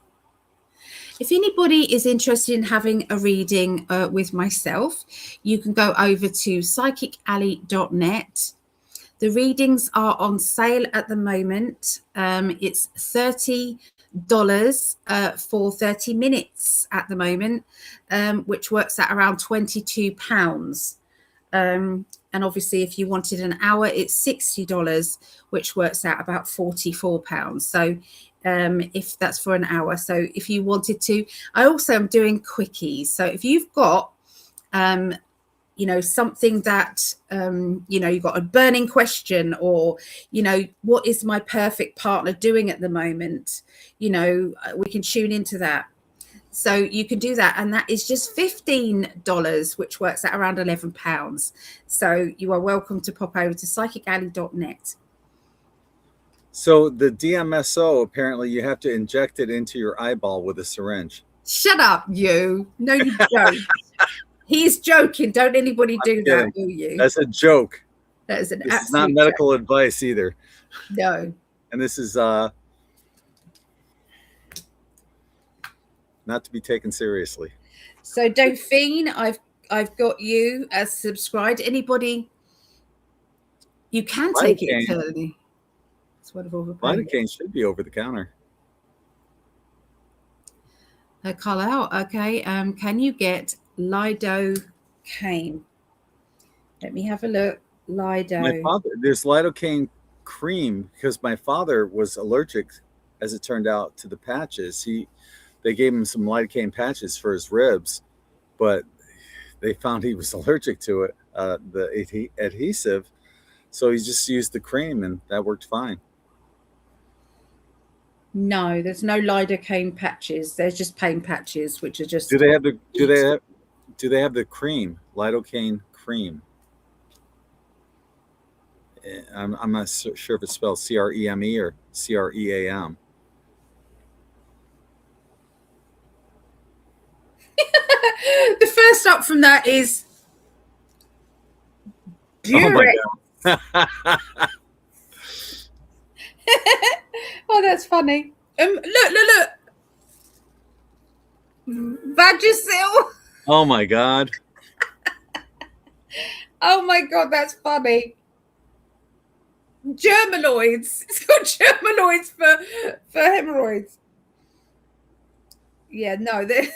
If anybody is interested in having a reading with myself, you can go over to psychically.net. The readings are on sale at the moment. It's $30 for 30 minutes at the moment, which works at around £22. And obviously, if you wanted an hour, it's $60, which works out about £44. So if that's for an hour. So if you wanted to, I also am doing quickies. So if you've got, you know, something that, you know, you've got a burning question, or, you know, what is my perfect partner doing at the moment? You know, we can tune into that. So you can do that. And that is just $15, which works at around £11. So you are welcome to pop over to psychically.net. So the DMSO, apparently you have to inject it into your eyeball with a syringe. Shut up, you. No, you don't. He's joking. Don't anybody do that, will you? That's a joke. That is an This absolute is not medical joke. advice either. No. And this is not to be taken seriously. So Dauphine, I've got you as subscribed. Anybody, you can take it internally. It's wonderful. Lidocaine should be over the counter. Carlisle, okay. Can you get lidocaine? Let me have a look. My father, there's lidocaine cream, because my father was allergic, as it turned out, to the patches. They gave him some lidocaine patches for his ribs, but they found he was allergic to it, the adhesive. So he just used the cream, and that worked fine. No, there's no lidocaine patches. There's just pain patches, which are just. Do they have the cream, lidocaine cream? I'm not sure if it's spelled CREME or CREAM. The first up from that is. Oh my God. Oh, that's funny. Look. Vagisil. Oh my God. Oh my God, that's funny. Germanoids. It's got germanoids for hemorrhoids. Yeah, no, they're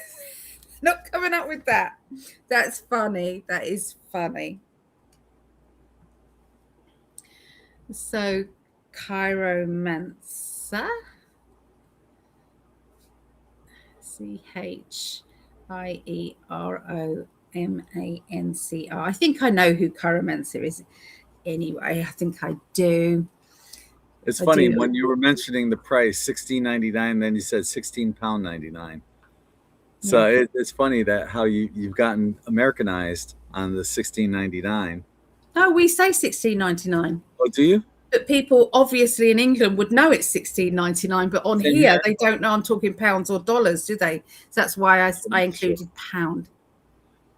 not coming up with that. That's funny. That is funny. So, chiromancer. CHIEROMANCR. I think I know who chiromancer is. Anyway, I think I do. It's funny when you were mentioning the price, $16.99, then you said £16.99. So yeah. It's funny that how you've gotten Americanized on the $16.99. No, we say $16.99. Oh, do you? But people obviously in England would know it's $16.99, but on here they don't know I'm talking pounds or dollars, do they? So that's why I included pound.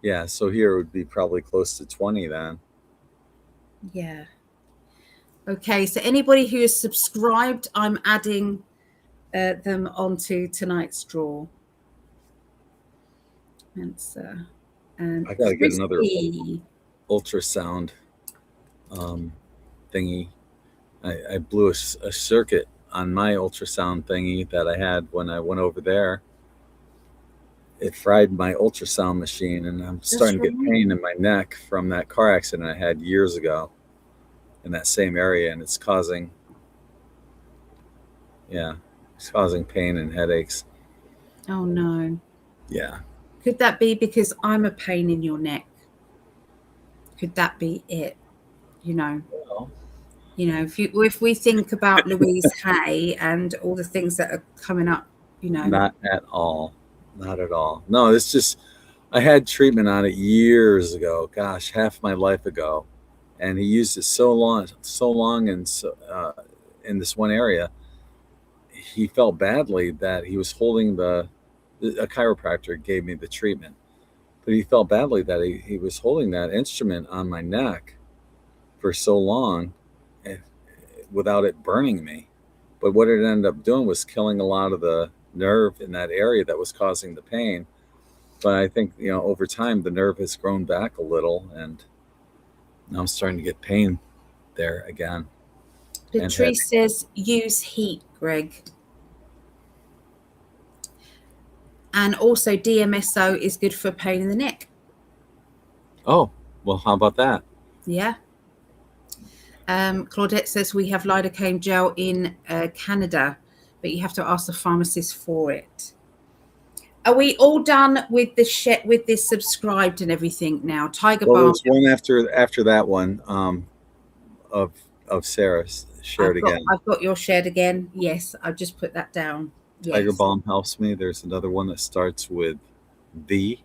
Yeah, so here it would be probably close to 20 then. Yeah. Okay, so anybody who is subscribed, I'm adding them onto tonight's draw. And I gotta get another ultrasound thingy. I blew a circuit on my ultrasound thingy that I had when I went over there. It fried my ultrasound machine, and I'm starting to get pain in my neck from that car accident I had years ago in that same area, and it's causing pain and headaches. Oh no. Yeah. Could that be because I'm a pain in your neck? Could that be it? You know. Well, you know, if we think about Louise Hay and all the things that are coming up, you know. Not at all. Not at all. No, it's just I had treatment on it years ago. Gosh, half my life ago, and he used it so long, and so in this one area, he felt badly that he was holding a chiropractor gave me the treatment, but he felt badly that he was holding that instrument on my neck for so long without it burning me. But what it ended up doing was killing a lot of the nerve in that area that was causing the pain. But I think, over time, the nerve has grown back a little, and now I'm starting to get pain there again. Patrice says, use heat, Greg. And also DMSO is good for pain in the neck. Oh, well, how about that? Yeah. Claudette says we have lidocaine gel in Canada. but you have to ask the pharmacist for it. Are we all done with the with this subscribed and everything now? Tiger Well, Balm. there's one after that one of Sarah's shared again. I've got your shared again. Yes, I've just put that down. Yes. Tiger Balm helps me. There's another one that starts with V.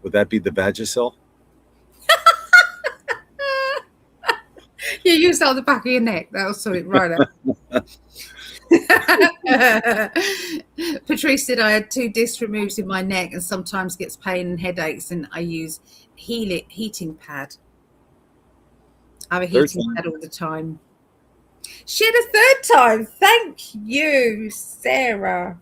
Would that be the Vagisil? You used that on the back of your neck. That'll sort it right out. Patrice said I had 2 discs removed in my neck and sometimes gets pain and headaches, and I use heating pad. I have a heating pad all the time. She had a 3rd time. Thank you, Sarah.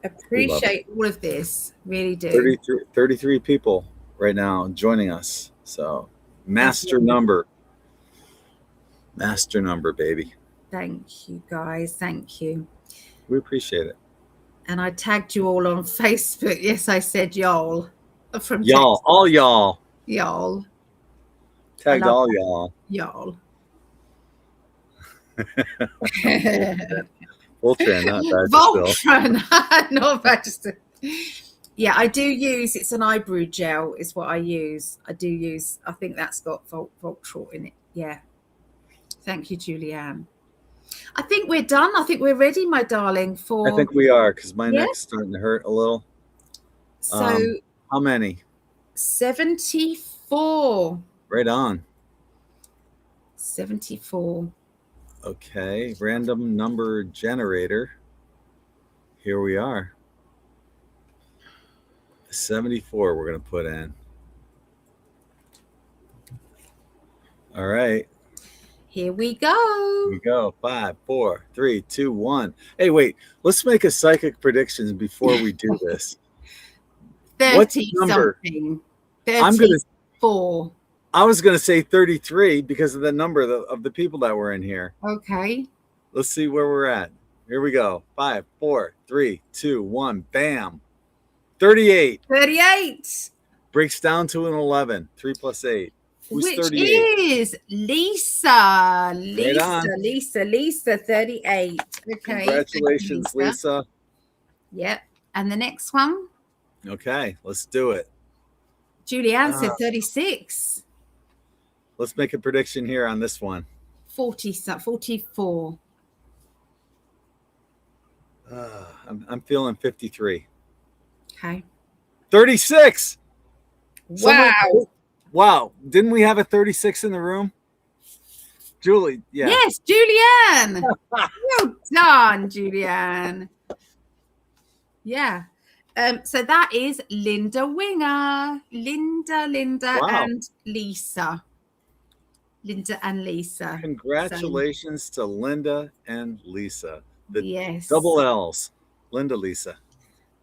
Appreciate all of this. Really do. 33 people right now joining us. So master number, baby. Thank you, guys. Thank you. We appreciate it. And I tagged you all on Facebook. Yes, I said y'all. From y'all, Texas. all y'all. Y'all. Tagged all y'all. Y'all. Voltaren, not Vagisil. Voltaren, not Vagisil. Yeah, I do use, it's an eyebrow gel is what I use. I think that's got Voltaren in it. Yeah. Thank you, Julianne. I think we're done. I think we're ready, my darling, for... I think we are, because my neck's starting to hurt a little. So... how many? 74. Right on. 74. Okay, random number generator. Here we are. 74 we're going to put in. All right. Here we go. Here we go. 5, 4, 3, 2, 1. Hey, wait. Let's make a psychic predictions before we do this. 30 something. 34. I was going to say 33 because of the number of the people that were in here. Okay. Let's see where we're at. Here we go. 5, 4, 3, 2, 1. Bam. 38. 38. Breaks down to an 11. 3 plus 8. Who's Which 38? is Lisa. Lisa, 38. Okay. Congratulations, Lisa. Yep. And the next one? Okay, let's do it. Julianne said 36. Let's make a prediction here on this one. 44. I'm feeling 53. Okay. 36. Wow. Wow. Didn't we have a 36 in the room? Julie, yeah. Yes, Julianne. Well done, Julianne. Yeah. So that is Linda Winger. Linda, wow. and Lisa. Linda and Lisa. Congratulations to Linda and Lisa. The double L's. Linda, Lisa.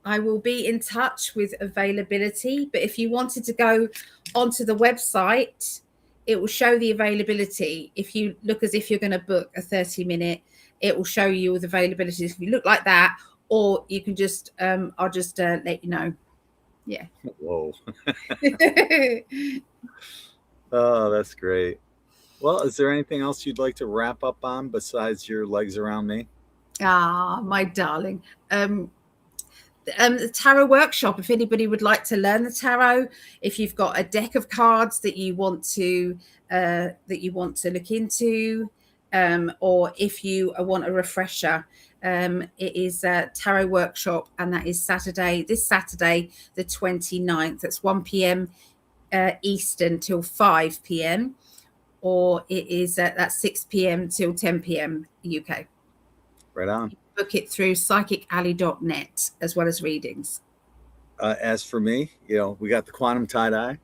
I will be in touch with availability, but if you wanted to go onto the website, it will show the availability. If you look as if you're going to book a 30-minute, it will show you all the availability. If you look like that, or you can just, I'll just let you know. Yeah. Whoa. Oh, that's great. Well, is there anything else you'd like to wrap up on besides your legs around me? Ah, my darling. The tarot workshop, if anybody would like to learn the tarot, if you've got a deck of cards that you want to look into, or if you want a refresher, it is a tarot workshop, and that is this Saturday the 29th. That's 1 p.m. Eastern till 5 p.m. or it is at 6 p.m. till 10 p.m. UK. Right on. Book it through psychically.net as well as readings. As for me, we got the Quantum Tie Dye.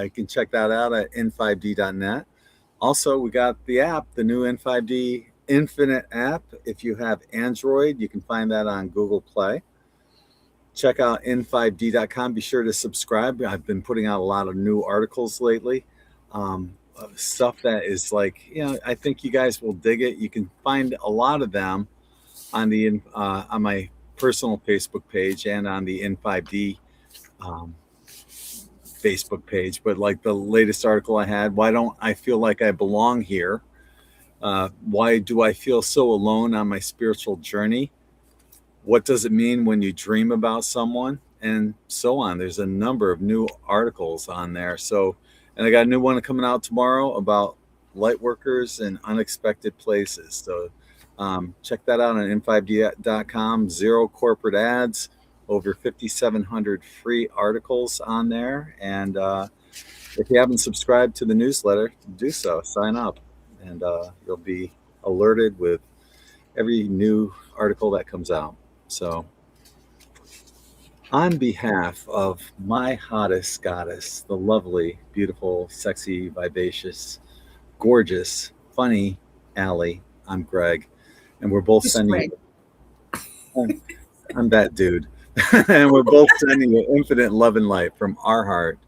You can check that out at In5D.net. Also, we got the app, the new In5D Infinite app. If you have Android, you can find that on Google Play. Check out In5D.com. Be sure to subscribe. I've been putting out a lot of new articles lately. Stuff that is like, I think you guys will dig it. You can find a lot of them on my personal Facebook page and on the In5D Facebook page. But like the latest article I had, why don't I feel like I belong here? Why do I feel so alone on my spiritual journey? What does it mean when you dream about someone? And so on. There's a number of new articles on there. So, and I got a new one coming out tomorrow about light workers in unexpected places. So check that out on In5D.com. 0 corporate ads, over 5,700 free articles on there. And if you haven't subscribed to the newsletter, do so. Sign up, and you'll be alerted with every new article that comes out. So on behalf of my hottest goddess, the lovely, beautiful, sexy, vivacious, gorgeous, funny Allie, I'm Gregg, and we're both sending you, I'm that dude. And we're both sending you infinite love and light from our heart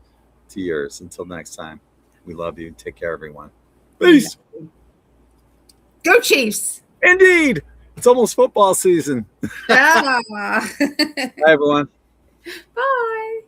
to yours. Until next time, we love you. Take care, everyone. Peace. Go Chiefs. Indeed. It's almost football season. Ah. Bye, everyone. Bye.